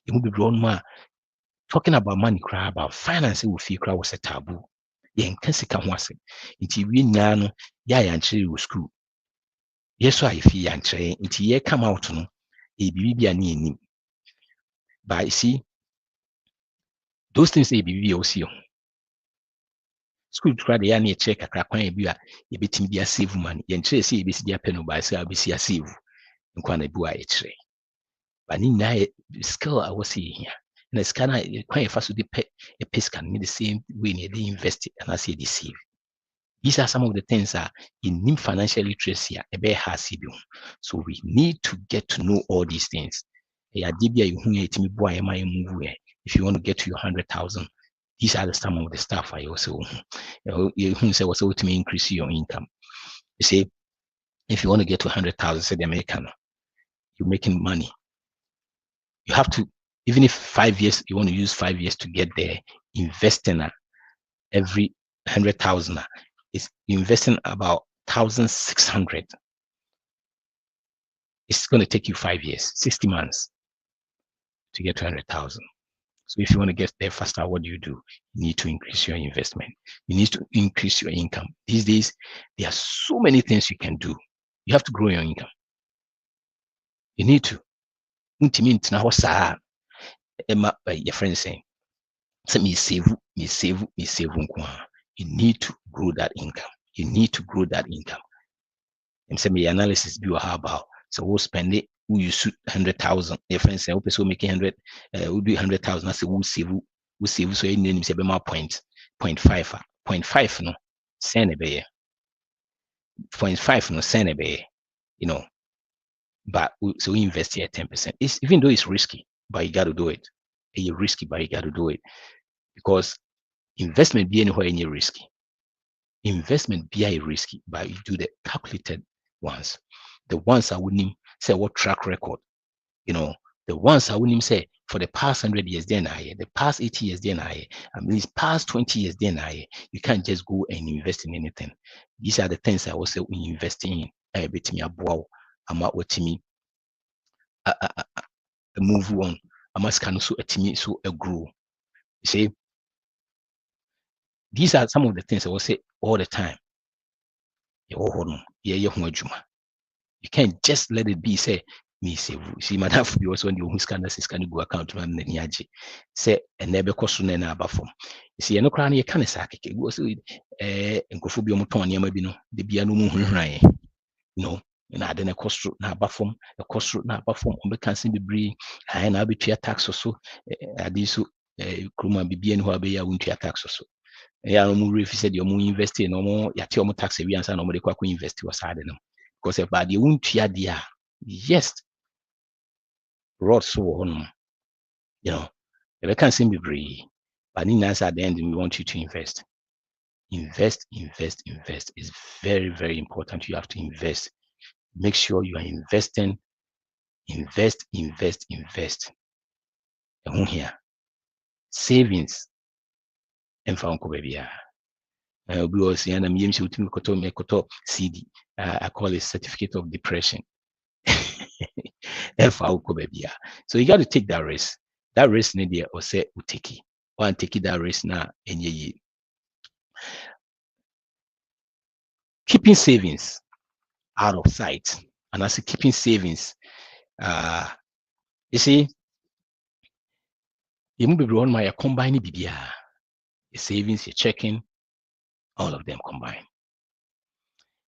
it will be grown ma. Talking about money cry about finance will feel cry was a taboo. Yen kasika wase. Nti we nyano ya yantre wo school. Yes, I feel yantre. Nti ye come out no. E BB ani. But you see, those things they be also. School try the year check a crack when you bit me save money. Yen trace see bisi dia pen by say bisi save. Nkwana bua etre. But ni na skill I was seeing here. And the scanner quite fast to the pay can the same way they invest and I say they save. These are some of the things that in financial literacy has. So we need to get to know all these things. If you want to get to your 100,000, these are some of the stuff I also you say was to increase your income. You see, if you want to get to 100,000, say the American, you're making money. You have to, even if 5 years, you want to use 5 years to get there, investing every 100,000 is investing about 1,600. It's going to take you 5 years, 60 months to get to 100,000. So if you want to get there faster, what do? You need to increase your investment. You need to increase your income. These days, there are so many things you can do. You have to grow your income. You need to. Your friend saying, me save. You need to grow that income. You need to grow that income. And some analysis be how about so we'll spend it. We use 100,000. Your friends say, okay, so making 100, we'll do 100,000. I say we'll save. So you need to say my 0.5. 0.5 no send a bay. 0.5 no send a bay. You know, but so we invest here 10%. It's even though it's risky, but you got to do it. It's risky, but you got to do it because investment be anywhere any risky. Investment be risky, but you do the calculated ones. The ones I wouldn't say what track record, you know, the ones I wouldn't say for the past 100 years, then the past 80 years, then these past 20 years, then you can't just go and invest in anything. These are the things I was say we invest in. I bet me a bow, I'm out with me. Move on. I must can so a me so a grow. You see, these are some of the things I will say all the time. You can't just let it be say me save. See, madam be also when you scan this can go account to an say and never cost na aba from. You see, no crown you can say go so nkofobia muton ya mabi no de bia no mu hwehwan. No, na de na cost na aba from, the cost na aba from on be can be bebre ai na betua tax so ade so kroma bibia ni ho abeya wontua tax so. Ya no mu refi said you mu invest in no mo yate o tax wi ansa no mo de kwa invest was hard no. Because if bad you won't hear there, yes, rod so on, you know, if I can't seem to breathe, but in answer at the end, we want you to invest. Invest. It's very, very important. You have to invest. Make sure you are investing. Invest. And here, savings. And found baby. We will see, and I'm CD. I call it certificate of depression. So you got to take that risk. That risk need or say uteki. One take that risk now and ye. Keeping savings out of sight. And as keeping savings, you see, you move on my combine BBA. Your savings, your checking, all of them combined.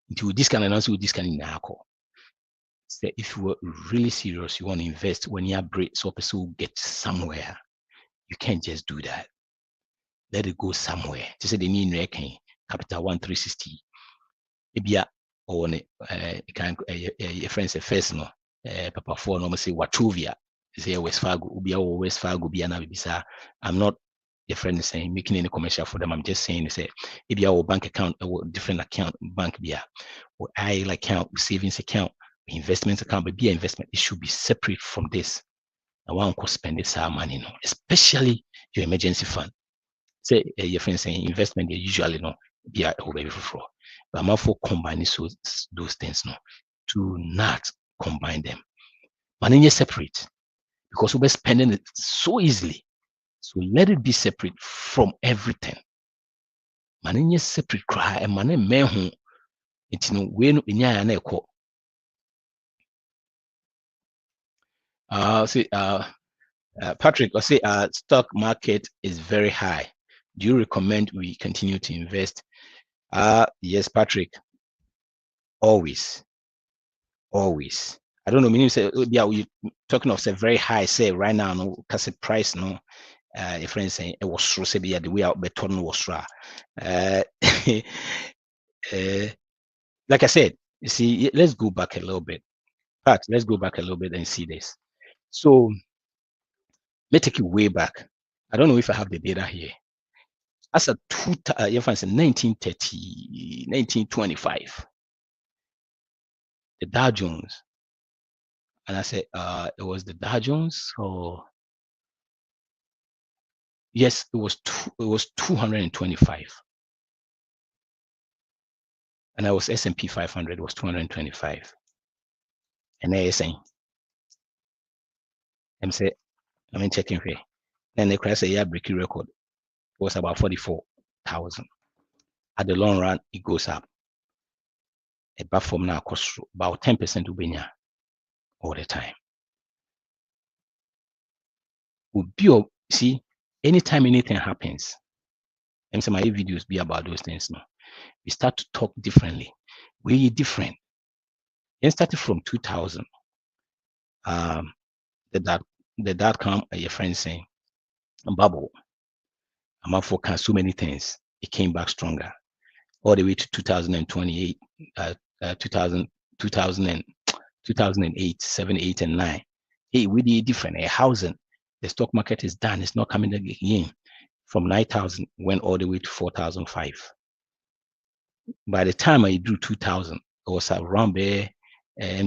Into this kind of answer with this kind of narco. So if you were really serious, you want to invest when you have break so person get somewhere. You can't just do that. Let it go somewhere. Just say the need reckon capital 1360. Ebia or can your friends say first no Papa 4 normally say Wachovia. Say West Fargo, Ubia or West Fargo, Biana Bisa. I'm not your friend is saying, making any commercial for them. I'm just saying, say, if you have a bank account, a different account, bank, or IL account, savings account, investment account, but be investment, it should be separate from this. And one could spend this money, especially your emergency fund. Say your friend saying investment, they usually be a baby for fraud. But I'm for combining those things, to not combine them. Money is separate because we're spending it so easily. So let it be separate from everything. Money is separate cry and money mehu. It's when in echo. Patrick, I say stock market is very high. Do you recommend we continue to invest? Yes, Patrick. Always. I don't know. Meaning say, yeah, we talking of say very high. Say right now, no, because the price, no. Your friend saying it was true. Say the way out, but was true. Like I said, you see, let's go back a little bit. Pat, let's go back a little bit and see this. So, let me take you way back. I don't know if I have the data here. As a 1930, 1925, the Dow Jones, and I said it was the Dow Jones, or yes, it was 225, and I was S&P 500 was 225, and they saying, I'm saying, I'm checking here, and the crash a year breaking record was about 44,000. At the long run, it goes up. But from now, cost about 10% will be all the time. See, anytime anything happens, and some of my videos be about those things now. We start to talk differently. We're different. Then started from 2000. The dot-com, your friend saying, bubble. I'm up for so many things. It came back stronger. All the way to 2028, 2008, 7, 8, and 9. Hey, really different. Housing, the stock market is done. It's not coming again. From 9,000 went all the way to 4,005. By the time I drew 2000, it was around there,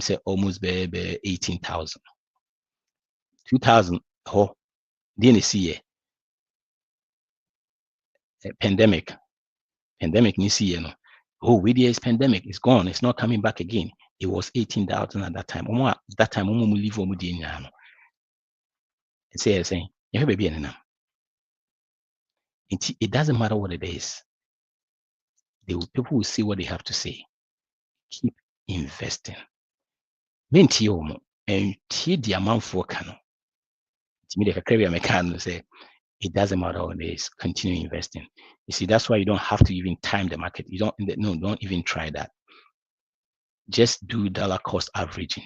say almost 18,000. 2000, oh, didn't see a pandemic this year. No. Oh, with the pandemic, it's gone. It's not coming back again. It was 18,000 at that time. That time, we leave it's saying, it doesn't matter what it is. People will see what they have to say. Keep investing. And the amount for canon. Say it doesn't matter what it is. Continue investing. You see, that's why you don't have to even time the market. You don't even try that. Just do dollar cost averaging.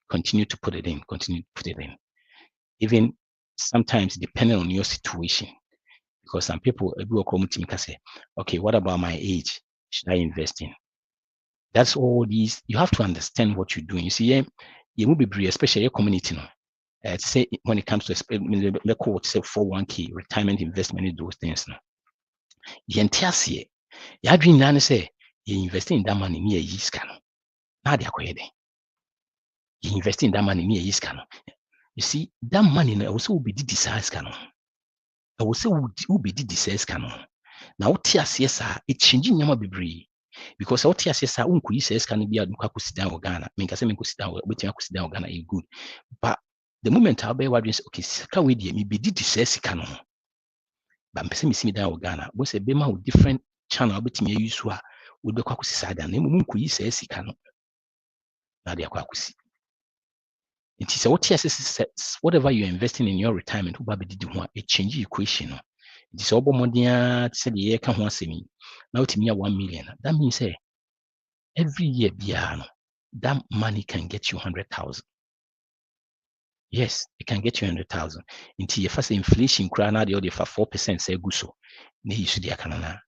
Continue to put it in. Even sometimes depending on your situation. Because some people will come to me and say, okay, what about my age? Should I invest in? That's all these. You have to understand what you're doing. You see, you will be especially your community. Say when it comes to the quote, say 401k, retirement investment, those things. The entire year, you dream now say you invest in that money near years can. Now they are you invest in that money near years can. You see, that money also will be the desires can. I will say will be the desires can. Now TSS it changing yama be because what TSS unku says can be a sit down Ghana. Make us sit down, but you sit down Ghana is good. But the moment I'll be okay, can we me be the desires can. But I'm saying me down Ghana. What's a bema with different channel but me use would be kwaku side and munku says he can. Now they are kwaku. It is what TSS whatever you're investing in your retirement, who baby did want a change equation. It is all modia said the year can once me. Now to me 1 million. That means say every year that money can get you 100,000. Yes, it can get you 100,000. Until your first inflation crown now the other for 4% say go so. You should canana.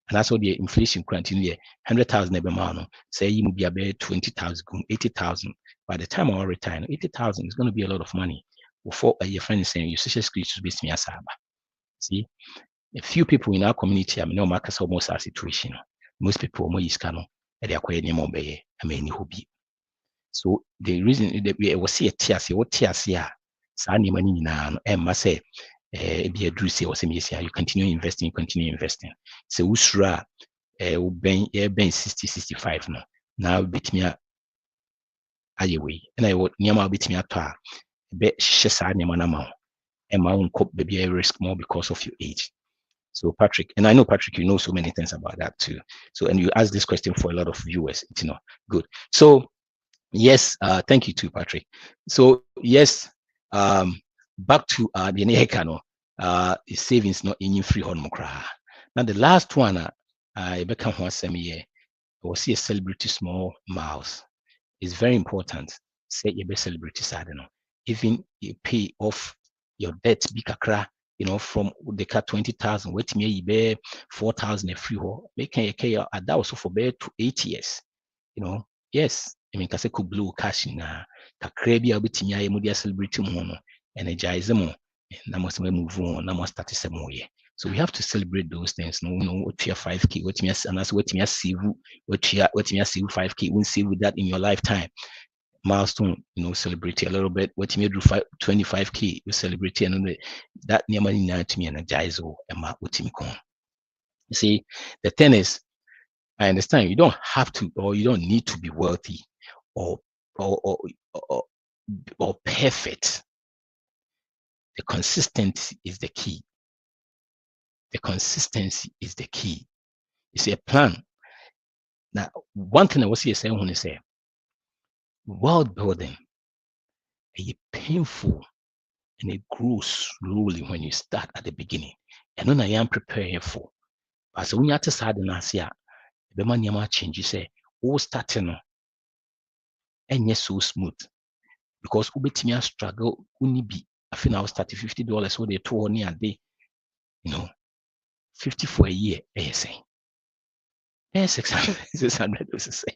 And that's what the inflation continue 100,000 every month. Say you will be about 20,000, 80,000. By the time I retire, 80,000 is going to be a lot of money. Before your friend is saying your social security should be me asaba. See, a few people in our community, I mean, no matter almost our situation. Most people, more is canon, and they acquire any more bay, I mean, who be. So the reason that we was see a tears, what tears here, Sani money now, and must say, be a drew say, or you continue investing. So, Usra, ben 60, 65 no. Now, bit me away, and I would near my bit me at a bet Shesani Manama, and my own cope baby a risk more because of your age. So Patrick, and I know Patrick, you know so many things about that too. So, and you ask this question for a lot of viewers, good. So yes, thank you too, Patrick. So yes, back to the Nekano, savings not in free home. Now the last one, I become one semi year, was see a celebrity small mouse. It's very important. Say you be celebrity side, even you pay off your debt, big kakra, from the car 20,000, wait me, you be 4,000 a free hole, making a care at that also for bear to 8 years, yes. I mean, kase could blue cash na kakra bi a obetimi aye mo dia celebrity mo no energize mo na mo se move on na mo start se mo ye. So we have to celebrate those things. No, what 5K, what me and that's what me save, what me save 5K, won't save with that in your lifetime. Milestone, celebrate a little bit. What you do 25K, you celebrate and that near money now to me energize and ma what you see. The thing is, I understand you don't have to, or you don't need to be wealthy or or or, or perfect. The consistency is the key. The consistency is the key. You see, a plan. Now, one thing I was here saying when I say world building is painful and it grows slowly when you start at the beginning. And when I am preparing for, as when you have to start in Asia, the man you change, you say, oh, starting and yes, so smooth because ubetimi struggle unibi. I think I'll start $50 so they 2 a day, 50 for a year, saying. 600, 600 say,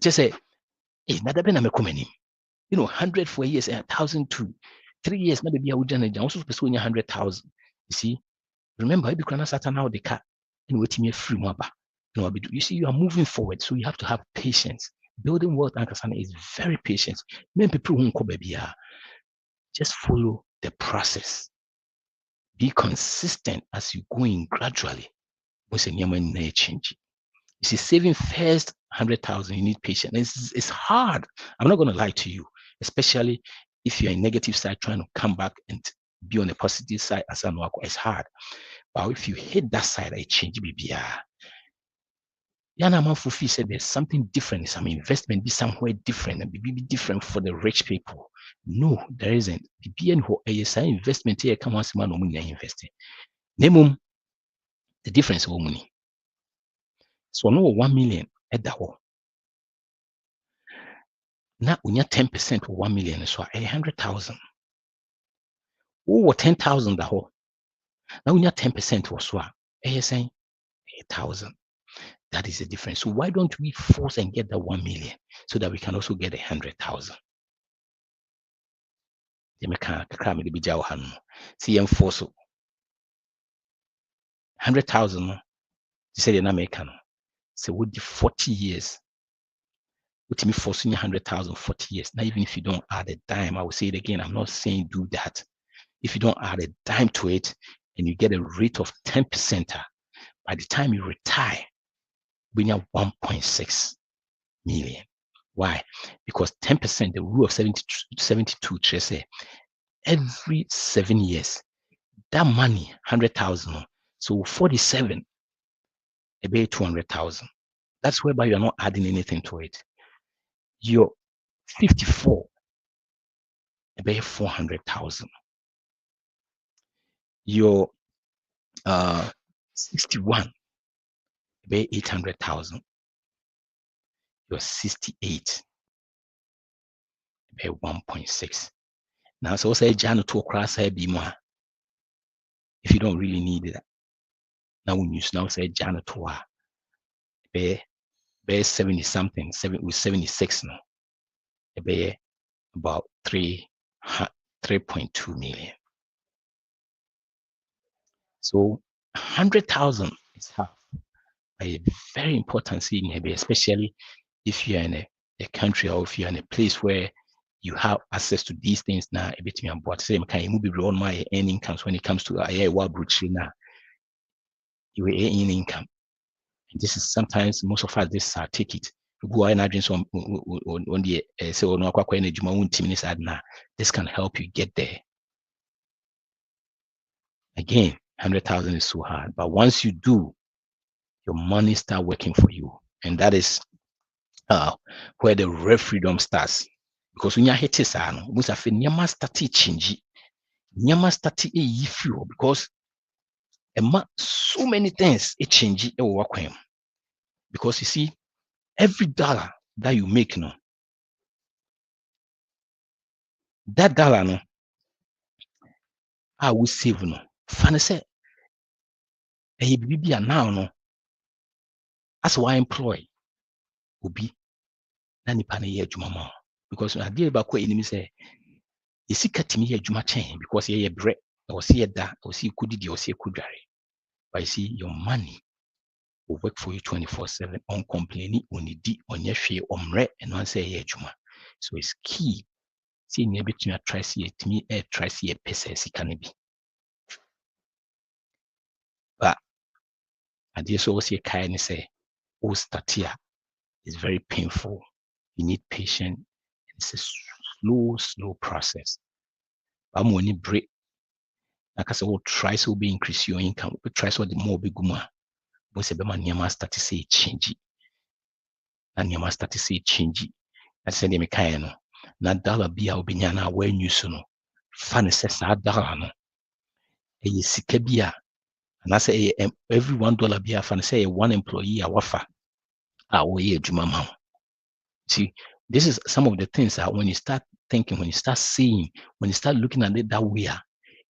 just say, hey, not been a mekomani. 100 for years and 1,000 to 3 years, maybe I would also pursue 100,000. You see, remember, if you can start now the car and wait me a free mobile. You see, you are moving forward, so you have to have patience. Building wealth and is very patient. Many people won't come baby. Just follow the process. Be consistent as you go in gradually. Once a change. You see, saving first 100,000, you need patience. It's hard. I'm not going to lie to you, especially if you're in negative side trying to come back and be on the positive side as an work. It's hard. But if you hit that side, I change BBR. Yana Manfufi said there's something different. Some investment be somewhere different and be different for the rich people. No, there isn't. The BN investment here come once man investing. Nemum, the difference of money. So no 1 million at the whole. Now when you're 10% of 1 million, so 100,000. Oh, 10,000 the whole. Now when you're 10% or so, saying 1,000. That is the difference. So why don't we force and get the 1 million so that we can also get 100,000? See, I'm force 100,000. You said in American. So would the 40 years? Would me forcing 100,000 40 years? Now, even if you don't add a dime, I will say it again. I'm not saying do that. If you don't add a dime to it and you get a rate of 10%, by the time you retire, we have 1.6 million. Why? Because 10%, the rule of 72, say, every 7 years, that money, 100,000, so 47, about 200,000. That's whereby you're not adding anything to it. You're 54, about 400,000. You're 61, about 800,000. You're 68, about 1.6. Now, so say Jano to cross be more. If you don't really need it, now when you now say Jano to be 70 something, 76 now, be about 3.2 million. So 100,000 is half. A very important thing, especially if you're in a country or if you're in a place where you have access to these things now. A bit more about same kind of move on my earning incomes when it comes to a now. You will earn income. And this is sometimes most of us this take it. Go on the so no this can help you get there. Again, 100,000 is so hard, but once you do, your money start working for you, and that is where the real freedom starts. Because when you hit this, most of you must start change. You must start a fuel because so many things it change it work. Because you see, every dollar that you make, no, that dollar, no, I will save, no. Funny say, a baby now, no, as why employ will be nani pane ye juma because I deal about enemy say you see cut me juma chain because ye bread or see that or see could or see could but you see your money will work for you 24/7 on complaining on the on your share omre and one say ye juma. So it's key. See near between a try see it me a try see a pesa can be. But I just always see kind say oh start here is very painful. You need patience. It's a slow process. But money break. Like I said, we'll try so be increase your income. We'll try so the more big guma. We say be man start to say change. And you must start to say change. I said me kind no. Na dollar be a obinya na when you so no. Fan say sa dollar no. E sika bi a na say every $1 be a fan say one employee a wafa a wo ye adwuma ma. See, this is some of the things that when you start thinking, when you start seeing, when you start looking at it that way,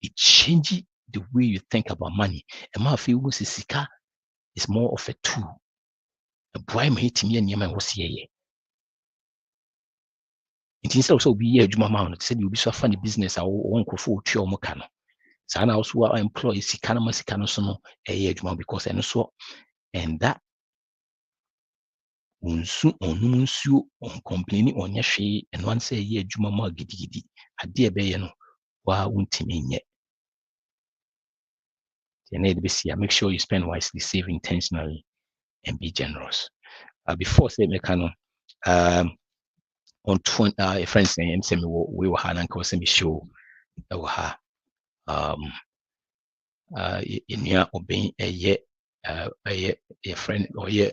it changes the way you think about money. And my feel was sika is more of a tool. A boy may hit me and yama was here. It instead also be a juma mount said you'll be so funny business. I won't go for your mocano. So I also employ sikana masikano sono a juma because and so and that unsu onunsu on complaining on your she and one say ye juma ma gidi a dear bayano wa untimi. Make sure you spend wisely, save intentionally, and be generous. Before say mekano on 20 a friend saying we were had and me show ha in your obeying a year a friend or year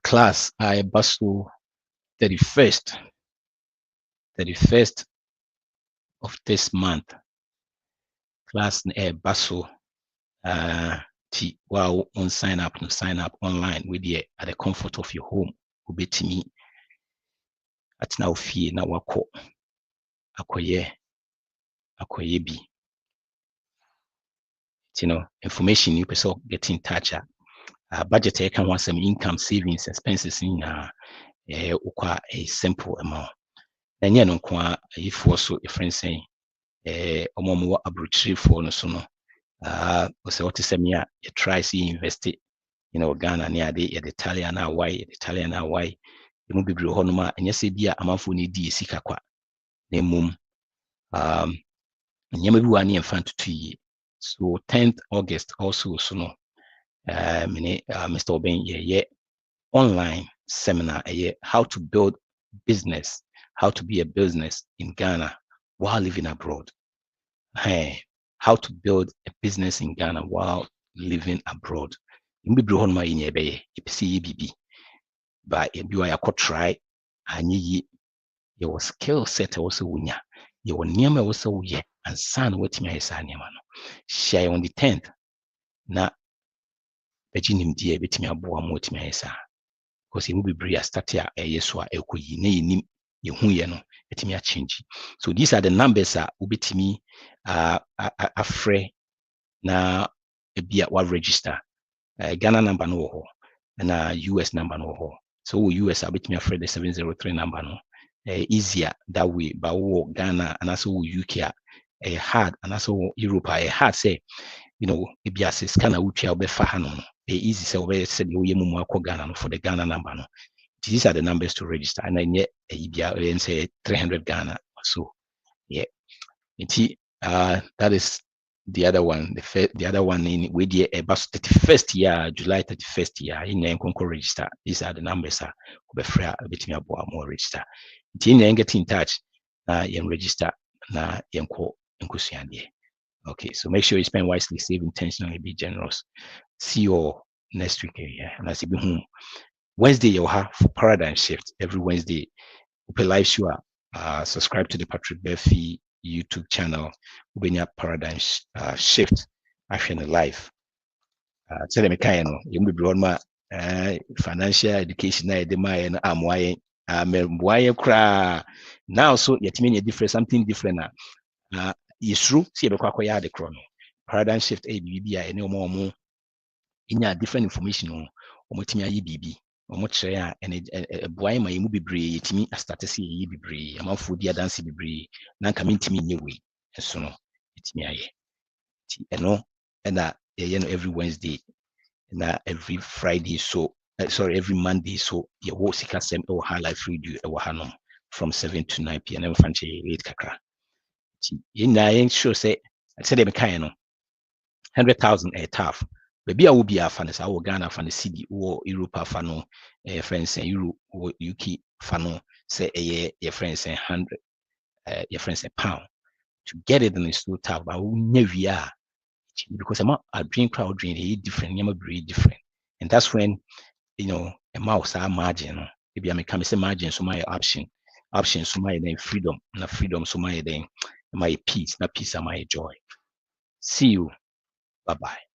class I bustle 31st of this month class a bustle wow on sign up online with you at the comfort of your home ubetimi at now fee na wako akoye bi information you person get in touch budget I can want some income savings expenses in a simple amount and yeah no kwa if also a friend saying omo abrochiri for no so no say what is me you try see invest it Ghana near the Italian why you mo bebre ho no ma enye se bia amanfo ne di sika kwa na mum nyama bi wa ne mfa ntutu yi. So 10th August also so no Mr. Oben online seminar how to build business, how to be a business in Ghana while living abroad. How to build a business in Ghana while living abroad. You be bro ma yin ebe ye bibi. But if you are try anyi your skill set also wunya. Your name also ye and son what me is name no. Share on the 10th na bejinim die betimi aboa mo timi ayesa. Because you will be bria start here so a ekoyi na yinim yehu ye no etimi a change. So these are the numbers ubetimi afre na ebia wa register. Ghana number no ho na US number no ho. So US abetimi afre the 703 number no easier that way. But Ghana and also UK a hard and also Europe a hard say ebi ase scan a wotwa obefa ha no easy say obe said you mu akọ Ghana no for the Ghana number no. These are the numbers to register and then yeah say 300 Ghana or so. Yeah. That is the other one. The other one in with the about 31st year, July 31st year in Nkonko register. These are the numbers be free between abo more register. In get in touch you register na yenko nkusuande. Okay, so make sure you spend wisely, save intentionally, be generous. See you next week here. And I see you Wednesday you'll have paradigm shift every Wednesday. Open live show. Subscribe to the Patrick Berfi YouTube channel. Ubenya paradigm shift. Actually live. Tell me kind you be broad ma financial education na the my and amwaye mwaye kra now so yet mean different something different na yesru see be kwakọ ya de kro no paradigm shift ABB a ene omo inya different information on omotimi ayi bibi omo kyerɛ a ene boaye ma yemu bebre yetimi start see yi bebre amanfo di adanse bebre na nka mentimi nye we so no yetimi aye ti eno na ye no every Wednesday na every Friday so every Monday so ye wo sika sem e wo highlight radio e wo hanom from 7 to 9 p.m. and fanche rate kakra ti ye na yen sure say said me kan no 100,000 a tough baby a wo bi afa ne sa wo Ghana afa ne CD wo Europe afa no friends Euro wo UK afa no say your friends 100 your friends a pound to get it in the store tough but wo nya wi a because a dream crowd dream is different, very different. And that's when, a mouse are margin. Maybe I may come say margin, so my option, so my then freedom, na freedom, so my then my peace, na peace, and my joy. See you. Bye-bye.